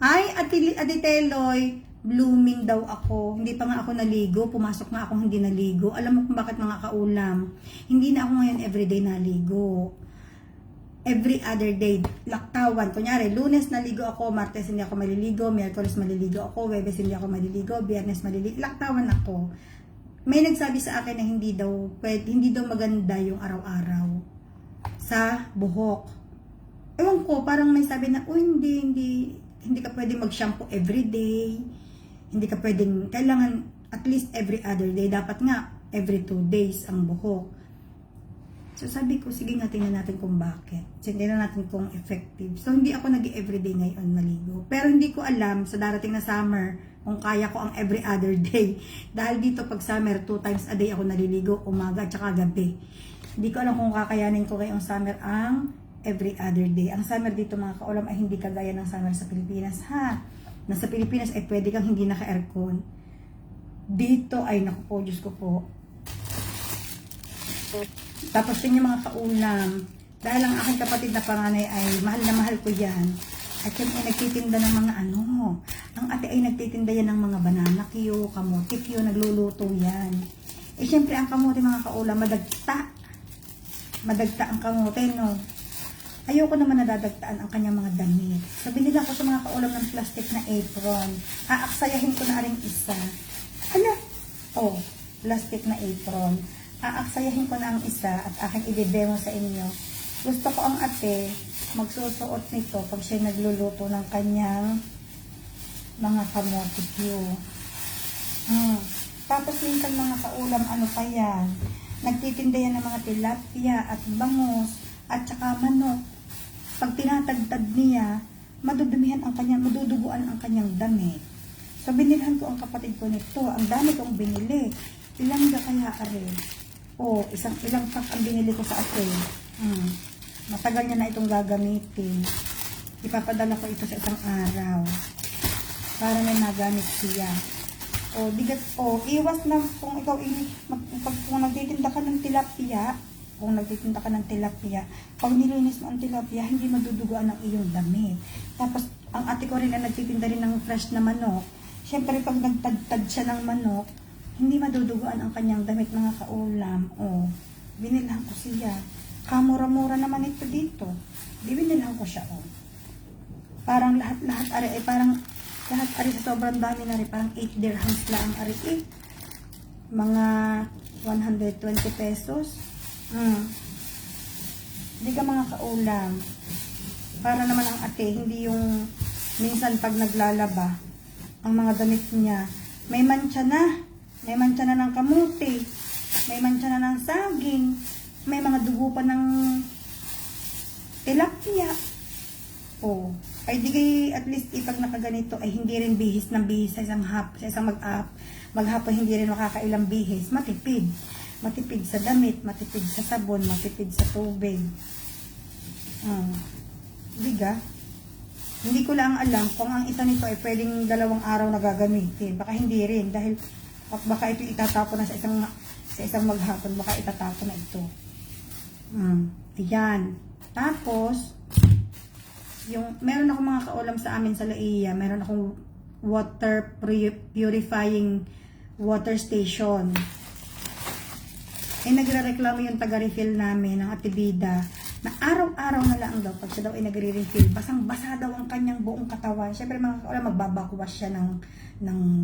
Ay, Ate Teloy, blooming daw ako. Hindi pa nga ako naligo. Pumasok nga ako hindi naligo. Alam mo kung bakit mga kaulam? Hindi na ako ngayon everyday naligo. Every other day, laktawan. Kunyari, Lunes naligo ako, Martes hindi ako maliligo, Miyerkules maliligo ako, Webes hindi ako maliligo, Biyernes maliligo. Laktawan ako. May nagsabi sa akin na hindi daw maganda yung araw-araw sa buhok. Ewan ko, parang may sabi na, hindi ka pwedeng mag-shampoo everyday. Hindi ka pwedeng, kailangan at least every other day. Dapat nga, every 2 days ang buhok. So sabi ko, sige nga, tingnan natin kung bakit. Tingnan natin kung effective. So hindi ako nag-everyday ngayon maligo. Pero hindi ko alam sa darating na summer kung kaya ko ang every other day. Dahil dito pag summer, 2 times a day ako naliligo, umaga at saka gabi. Hindi ko alam kung kakayanin ko ngayong summer ang every other day. Ang summer dito mga kaulam ay hindi kagaya ng summer sa Pilipinas ha. Nasa Pilipinas ay pwede kang hindi naka-aircon. Dito ay naku po, Diyos ko po. Tapos yun yung mga kaulam. Dahil ang aking kapatid na panganay ay mahal na mahal ko yan. At yun ay nagtitinda ng mga Ang ate ay nagtitinda yan ng mga banana kiyo, kamote kiyo, nagluluto yan. Eh syempre ang kamote mga kaulam, madagta. Madagta ang kamote, no? Ayoko naman nadadagtaan ang kanyang mga damit. So, binila ko sa mga kaulam ng plastic na apron. Aaksayahin ko na rin isa. Plastic na apron. Aaksayahin ko na ang isa at aking i-demo sa inyo. Gusto ko ang ate magsusuot nito pag siya nagluluto ng kanyang mga kamote kiyo. Tapos minsan mga kaulam, pa yan? Nagtitinda yan ng mga tilapia at bangus at saka manok. Pag tinatagtad niya, madududuguan ang kanyang damit. So, binilhan ko ang kapatid ko nito. Ang dami kong binili. Ilang ga kaya are? Ilang pack ang binili ko sa ate. Matagal niya na itong gagamitin. Ipapadala ko ito sa isang araw. Para may nagamit siya. Iwas na kung ikaw kung nagtitinda ka ng tilapia, pag nilinis mo ang tilapia, hindi maduduguan ang iyong damit. Tapos, ang ate ko rin na nagtitinda rin ng fresh na manok. Siyempre, pag nagtagtad siya ng manok, hindi maduduguan ang kanyang damit mga kaulam. Binilhan ko siya. Kamura-mura naman ito dito. Binilhan ko siya. Parang lahat sa sobrang dami na rin. Parang 8 dirhams lang ang ari. Mga 120 pesos. Hindi ka mga kaulam. Para naman ang ate, hindi yung minsan pag naglalaba, ang mga damit niya, may mantsa na. May mantsa na ng kamuti. May mantsa na ng saging. May mga dugo pa ng tilapia. Ay di kay at least pag nakaganito ay hindi rin bihis ng bihis sa isang maghapon hindi rin makakailang bihis. Matipid sa damit, matipid sa sabon, matipid sa tubig. Diga? Hindi ko lang alam kung ang isa nito ay pwedeng 2 araw na gagamitin. Baka hindi rin dahil At baka ito itatapon na sa isang maghapon, baka itatapon na ito. Ayan. Tapos, meron akong mga kaulam sa amin sa Laia, meron akong water purifying water station. Nagre-reklamo yung taga-refill namin ng Ate Bida na araw-araw na lang daw pag siya daw ay nagre-refill, basang-basa daw ang kanyang buong katawan. Siyempre mga kaulam, magbabakwas siya ng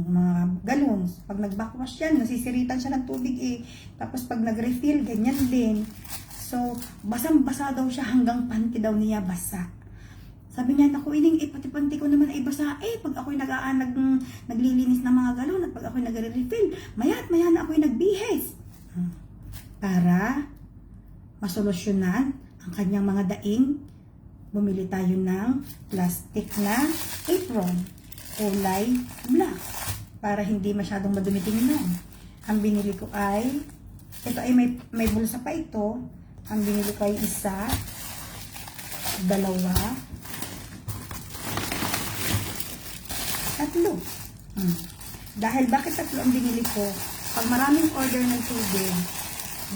mga gallons. Pag nagbakwas siya, nasisiritan siya ng tubig Tapos pag nag-refill, ganyan din. So, basang-basa daw siya hanggang panty daw niya basa. Sabi niya, naku, pati panty ko naman ay basa. Pag ako'y naglilinis ng mga galon at pag ako'y nagre-refill, maya na ako'y nagbihis. Para masolusyonan ang kanyang mga daing, bumili tayo ng plastic na apron, kulay black, para hindi masyadong madumi tingnan. Ang binili ko ay, ito ay may bulsa pa ito. Ang binili ko ay isa, dalawa, tatlo. Dahil bakit tatlo ang binili ko? Pag maraming order ng tubig,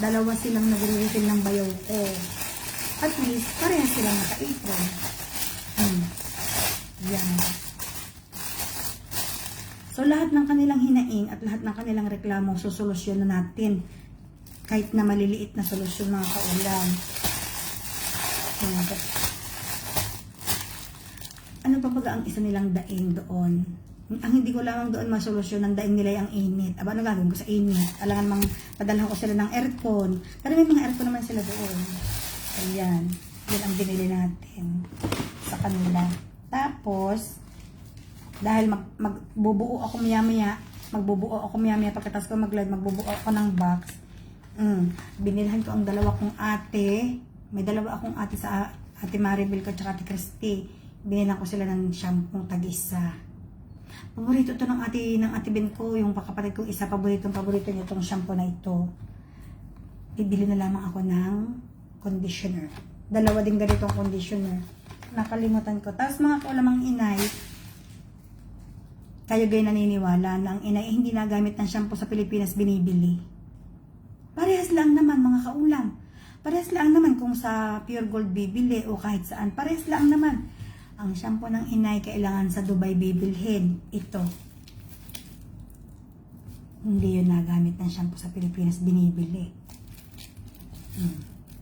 dalawa silang nagre-refill ng bayaw ko. At least, parehas silang naka-apron. Yan. So, lahat ng kanilang hinaing at lahat ng kanilang reklamo, susolusyon na natin. Kahit na maliliit na solusyon mga kaulam. Ano pa baga ang isa nilang daing doon? Ang hindi ko lamang doon masolusyon ng daing nila ang init. Aba, ano gagawin ko sa init? Alangan mang padalhan ko sila ng aircon. Pero may mga aircon naman sila doon. Ayan. Yan ang binili natin sa kanila. Tapos, dahil magbubuo ako maya-maya pagkatapos ko mag-live, magbubuo ako ng box. Binilhan ko ang dalawa kong ate. May dalawa akong ate sa Ate Maribel ko at Ate Christy. Binilhan ko sila ng shampoo tag-isa. Paborito to ng ate Ben ko, yung kapatid ko isa, paborito niya itong shampoo na ito. Bibili na lamang ako ng conditioner. Dalawa din ganitong conditioner. Nakalimutan ko. Tapos mga kaulamang inay, kayo gay naniniwala na ang inay hindi nagamit ng shampoo sa Pilipinas binibili. Parehas lang naman mga kaulam. Parehas lang naman kung sa Pure Gold bibili o kahit saan. Parehas lang naman. Ang shampoo ng inay kailangan sa Dubai bibilhin. Ito. Hindi yun nagamit ng shampoo sa Pilipinas binibili.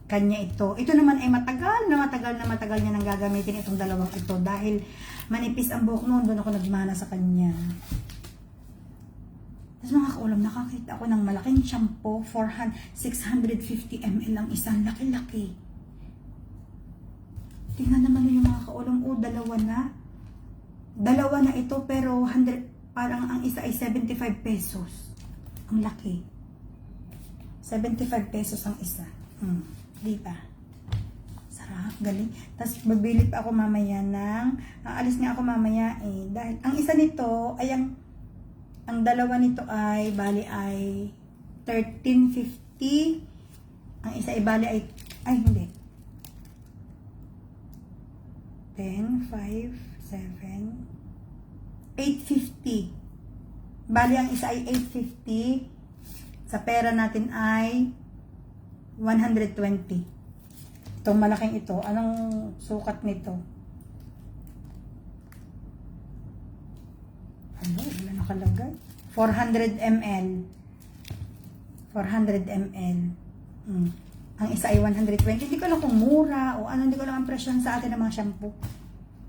Kanya ito. Ito naman ay matagal niya nang gagamitin itong dalawang ito dahil manipis ang buhok noon. Doon ako nagmana sa kanya. Tapos mga kaulam, nakakita ako ng malaking shampoo, 650 ml ang isang, laki-laki. Tingnan naman yung mga kaulam, dalawa na ito, pero 100, parang ang isa ay 75 pesos. Ang laki. 75 pesos ang isa. Di ba? Sarap, galing. Tapos babili pa ako mamaya aalis nga ako mamaya dahil ang isa nito ay ang dalawa nito ay bali ay 13.50. Ang isa ay bali ay hindi. 10, 5, 7, 8.50. Bali ang isa ay 8.50. Sa pera natin ay 120. Itong malaking ito, anong sukat nito? Ano, wala nakalagay. 400 ml. 400 ml. Ang isa ay 120. Hindi ko alam kung mura o ano, hindi ko alam ang presyo sa atin ng mga shampoo.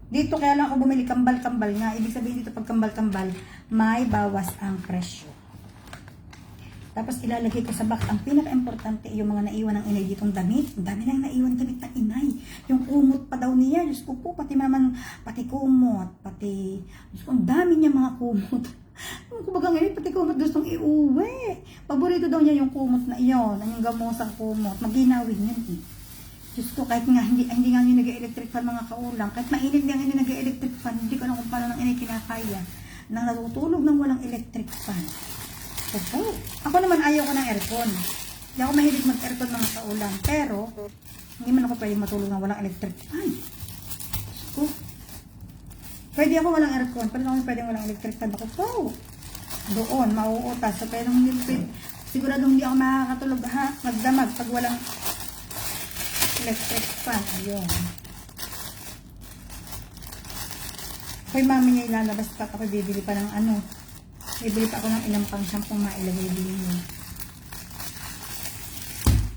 Dito kaya lang ako bumili kambal-kambal nga. Ibig sabihin dito pag kambal-kambal, may bawas ang presyo. Tapos ilalagay ko sa box. Ang pinaka-importante yung mga naiwan ng inay ditong damit. Ang dami nang naiwan damit ng inay. Yung kumot pa daw niya. Diyos ko po, pati kumot. Diyos ko, ang dami niya mga kumot. Kumbaga ngayon, pati kumot gustong iuwi. Paborito daw niya yung kumot na iyon. Yung gamosang kumot. Maginawin yan eh. Diyos ko, kahit nga hindi nga yung nag-electric fan mga kaulang. Kahit mainit nga hindi nag-electric fan. Hindi ko alam kung paano ng inay kinakaya. Nang natutulog ng walang electric fan. Okay. Ako naman ayaw ko ng aircon. Hindi ako mahilig mag-aircon mga kaulan. Pero, hindi man ako pwede matulog ng walang electric fan. So, pwede ako walang aircon. Pero ako pwede walang electric fan. Ako po. doon, mauutas. So, pero hindi, siguradong hindi ako makakatulog ha, magdamag pag walang electric fan. Ayun. Ako'y mamaya ilalabas pa ako, bibili pa ng ano. Bibili pa ako ng ilang pang shampoo mailagay din.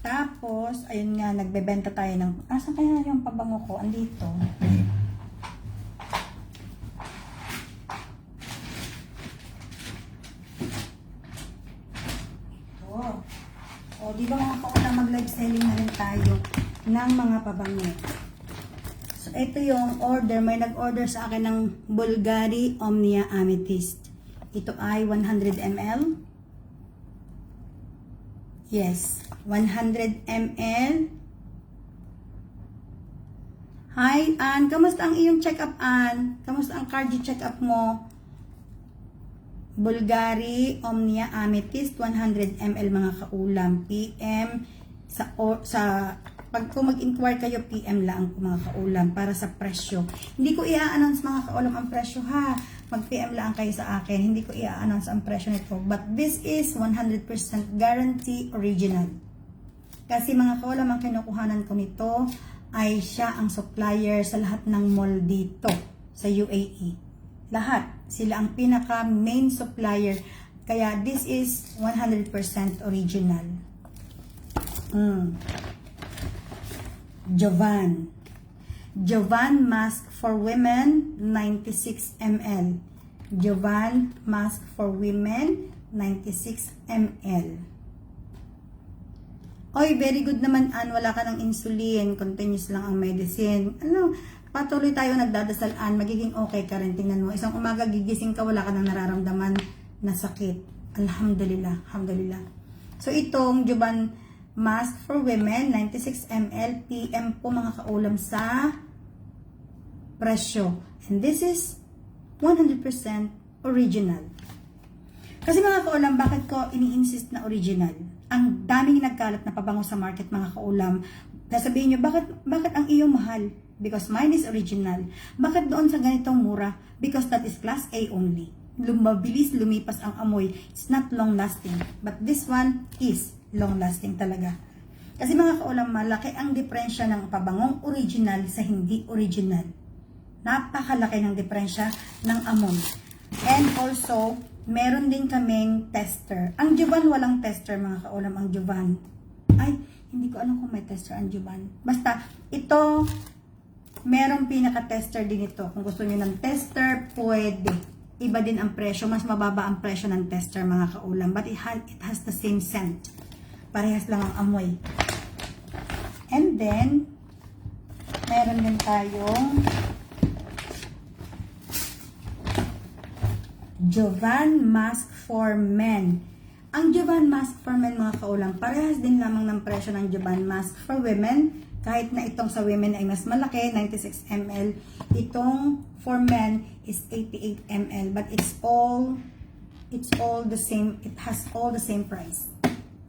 Tapos, ayun nga, nagbebenta tayo ng, asan kaya yung pabango ko? Andito. O, di ba mga kauna, mag-live selling na rin tayo ng mga pabango. So, ito yung order. May nag-order sa akin ng Bulgari Omnia Amethyst. Ito ay 100 ml. Yes, 100 ml. Hi, Ann. Kamusta ang iyong check-up, Ann? Kamusta ang cardio check-up mo? Bulgari Omnia Amethyst 100 ml mga kaulam. PM sa pag kung mag-inquire kayo, PM lang po mga kaulam para sa presyo. Hindi ko i-announce mga kaulam ang presyo ha. Mag-PM lang kayo sa akin. Hindi ko i-announce ang presyo nito. But this is 100% guarantee original. Kasi mga kaulam, ang kinukuhanan ko nito ay siya ang supplier sa lahat ng mall dito sa UAE. Lahat. Sila ang pinaka main supplier. Kaya this is 100% original. Jovan. Jovan Mask for Women 96 ml. Jovan Mask for Women 96 ml. Oy, very good naman, Ann. Wala ka ng insulin. Continuous lang ang medicine. Ano, patuloy tayo nagdadasal, Ann. Magiging okay ka rin. Tingnan mo. Isang umaga gigising ka, wala ka nang nararamdaman na sakit. Alhamdulillah. Alhamdulillah. So, itong Jovan Mask for Women, 96 ml, PM po mga kaulam sa presyo. And this is 100% original. Kasi mga kaulam, bakit ko ini-insist na original? Ang daming nagkalat na pabango sa market mga kaulam. Sasabihin nyo, bakit ang iyong mahal? Because mine is original. Bakit doon sa ganitong mura? Because that is class A only. Mabilis lumipas ang amoy. It's not long lasting. But this one is long lasting talaga. Kasi mga kaulam, malaki ang diferensya ng pabangong original sa hindi original. Napakalaki ng diferensya ng amoy. And also, meron din kaming tester. Ang Jovan walang tester mga kaulam. Ang Jovan, ay, hindi ko alam kung may tester ang Jovan. Basta, ito, merong pinaka-tester din ito. Kung gusto niyo ng tester, pwede. Iba din ang presyo. Mas mababa ang presyo ng tester mga kaulam. But it has the same scent. Parehas lang ang amoy. And then, meron din tayong Jovan Mask for Men. Ang Jovan Mask for Men mga kaulam, parehas din lamang ng presyo ng Jovan Mask for Women. Kahit na itong sa women ay mas malaki, 96 ml. Itong for men is 88 ml. But it's all the same. It has all the same price.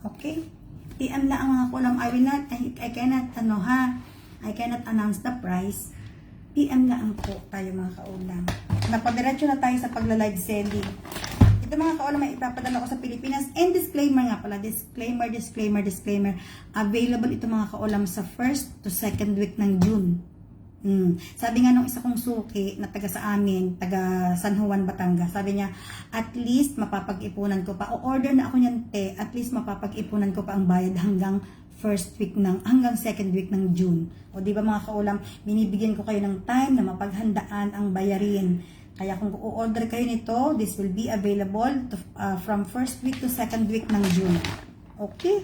Okay? PM na ang mga kaulam. I cannot announce the price. PM na ang po tayo mga kaulam. Napadiretso na tayo sa pagla-live selling. Ito mga kaulam ay ipapadala ko sa Pilipinas. And disclaimer nga pala. Disclaimer. Available ito mga kaulam sa 1st to 2nd week ng June. Sabi nga nung isa kong suki na taga sa amin, taga San Juan, Batangas, sabi niya, at least mapapag-ipunan ko pa. O-order na ako niyan, te. At least mapapag-ipunan ko pa ang bayad hanggang 2nd week ng June. O di ba mga kaulam, binibigyan ko kayo ng time na mapaghandaan ang bayarin. Kaya kung o-order kayo nito, this will be available from 1st week to 2nd week ng June. Okay?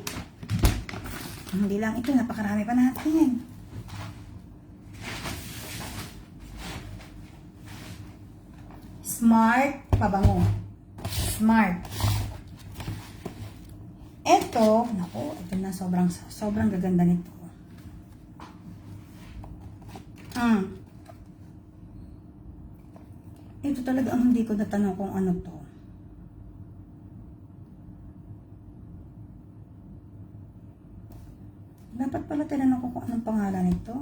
Hindi lang ito, napakarami pa natin. Smart pabango. Smart. Ito na sobrang gaganda nito. Ito talaga ang hindi ko natanong kung ano to. Dapat pala tinanong ko kung anong pangalan nito.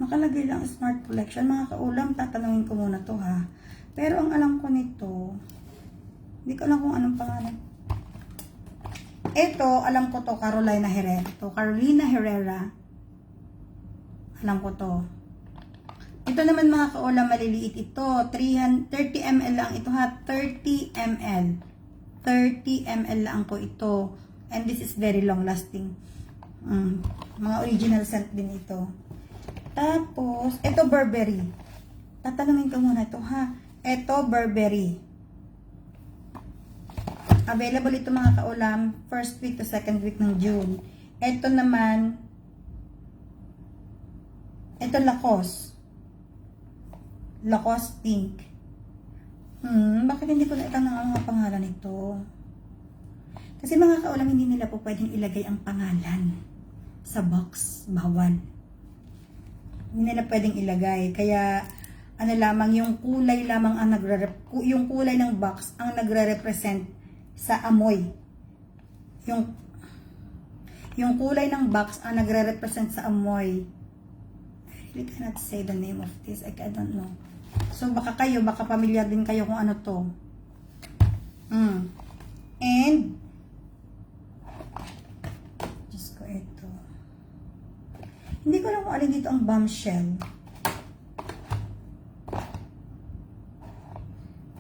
Nakalagay lang smart collection. Mga kaulam, tatanungin ko muna to ha. Pero ang alam ko nito, hindi ko alam kung anong pangalan. Ito, alam ko to, Carolina Herrera. To, Carolina Herrera. Alam ko to. Ito naman mga kaulam, maliliit ito. 30 ml lang ito ha. 30 ml. 30 ml lang po ito. And this is very long lasting. Mga original scent din ito. Tapos, ito Burberry. Tatanungin ko muna ito ha. Ito Burberry. Available ito mga kaulam, first week to second week ng June. Ito naman, ito Lacoste. Lacoste Pink. Bakit hindi ko na itanong ang mga pangalan nito? Kasi mga kaulam, hindi nila po pwedeng ilagay ang pangalan sa box. Bawal. Hindi nila pwedeng ilagay. Kaya, ano lamang, yung kulay lamang ang yung kulay ng box ang nagre-represent sa amoy. Yung kulay ng box ang nagre-represent sa amoy. I really cannot say the name of this. I don't know. So, baka familiar din kayo kung ano to. And, Diyos ko, ito. Hindi ko alam kung alin dito ang bombshell.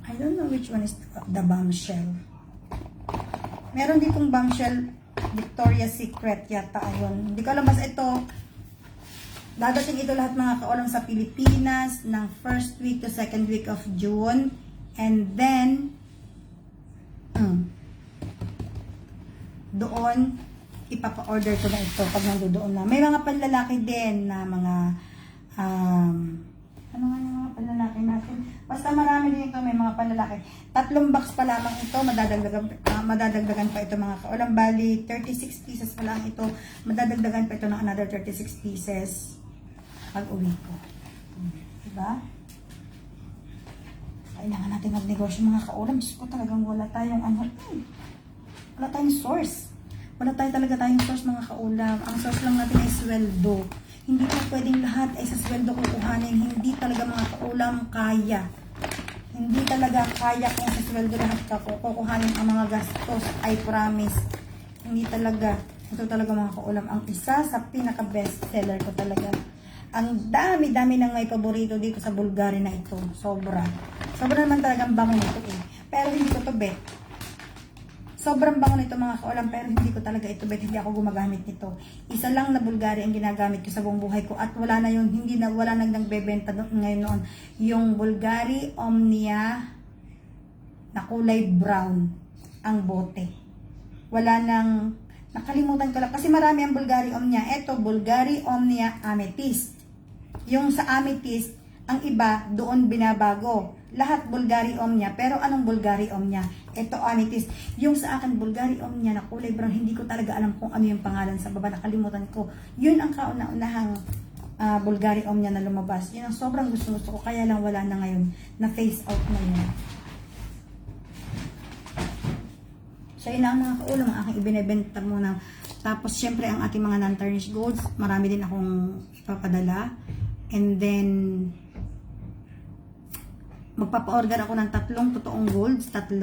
I don't know which one is the bombshell. Meron ditong bombshell, Victoria's Secret yata ayun. Hindi ko alam, basta ito. Dadating ito lahat mga kaulam sa Pilipinas ng first week to second week of June. And then, doon, ipapa-order ko na ito pag nandoon na. May mga panlalaki din na mga, ano nga yung mga panlalaki natin? Basta marami din ito, may mga panlalaki. 3 box pa lamang ito, madadagdagan pa ito mga kaulam. Bali, 36 pieces pa lang ito. Madadagdagan pa ito ng another 36 pieces pag uwi ko. Diba? Kailangan natin magnegosyo mga kaulam. Diyos ko, talagang wala tayong wala tayong source. Wala tayong source mga kaulam. Ang source lang natin ay sweldo. Hindi po pwedeng lahat ay sa sweldo kukuhanin. Hindi talaga mga kaulam kaya. Hindi talaga kaya kung sa sweldo lahat kukuhanin ang mga gastos. I promise. Hindi talaga. Ito talaga mga kaulam. Ang isa sa pinaka-best seller ko talaga. Ang dami-dami ng may paborito dito sa Bulgari na ito. Sobra. Sobra naman talagang bango nito eh. Pero hindi ko to bet. Sobrang bango nito mga kaulam, pero hindi ko talaga ito bet. Hindi ako gumagamit nito. Isa lang na Bulgari ang ginagamit ko sa buong buhay ko. At wala na yun, wala nang nagbebenta ngayon noon. Yung Bulgari Omnia na kulay brown ang bote. Wala nang, nakalimutan ko lang. Kasi marami ang Bulgari Omnia. Ito, Bulgari Omnia Amethyst. Yung sa Amethyst, ang iba, doon binabago. Lahat Bulgari Omnia. Pero anong Bulgari Omnia? Ito Amethyst. Yung sa akin Bulgari Omnia na kulay brown, hindi ko talaga alam kung ano yung pangalan sa baba. Nakalimutan ko. Yun ang kauna-unahang Bulgari Omnia na lumabas. Yun ang sobrang gusto ko. Kaya lang wala na ngayon. Na face out na yun. So yun lang mga kaulam. Ang aking ibinebenta muna. Tapos syempre ang ating mga non-tarnished golds. Marami din akong ipapadala. And then magpapa-order ako ng 3 totoong golds, 3.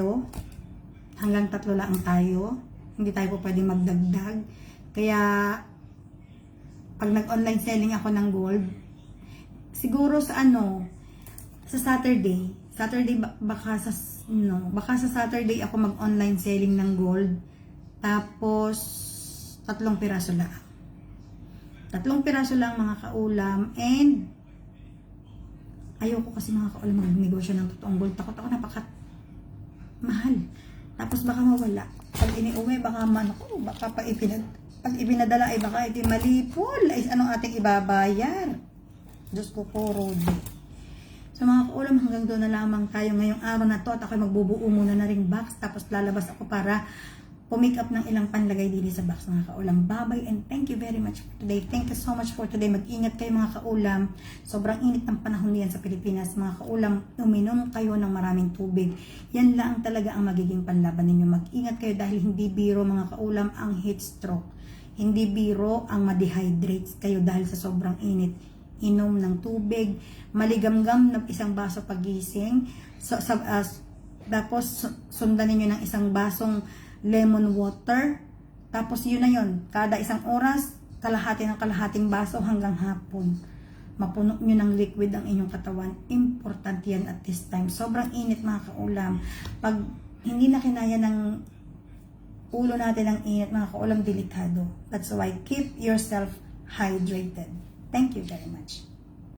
Hanggang 3 lang tayo. Hindi tayo po pwedeng magdagdag. Kaya, pag nag-online selling ako ng gold, siguro sa sa Saturday, baka sa Saturday ako mag-online selling ng gold. Tapos, 3 piraso lang. 3 piraso lang mga kaulam. And, ayoko kasi mga kaulam mag-negosyo ng totoong gold. Takot ako mahal. Tapos baka mawala. Pag iniuwi, baka pag ibinadala ay baka iti malipol. Ay anong ating ibabayar? Diyos ko po, Rodi. So mga kaulam, hanggang doon na lamang tayo ngayong araw na to. At ako magbubuo muna na ring box. Tapos lalabas ako para pumick up ng ilang panlagay dito sa box mga kaulam. Bye-bye and thank you very much for today. Thank you so much for today. Mag-ingat kayo mga kaulam. Sobrang init ng panahon niyan sa Pilipinas. Mga kaulam, uminom kayo ng maraming tubig. Yan lang talaga ang magiging panlaban ninyo. Mag-ingat kayo dahil hindi biro mga kaulam ang heat stroke. Hindi biro ang ma-dehydrate kayo dahil sa sobrang init. inom ng tubig, maligamgam na isang baso pagising. So, tapos sundan ninyo ng isang basong lemon water. Tapos yun na yun, kada isang oras, kalahating baso hanggang hapon. Mapuno nyo ng liquid ang inyong katawan. Importante yan at this time. Sobrang init mga kaulam. Pag hindi na kinaya ng ulo natin ang init, mga kaulam, delikado. That's why keep yourself hydrated. Thank you very much.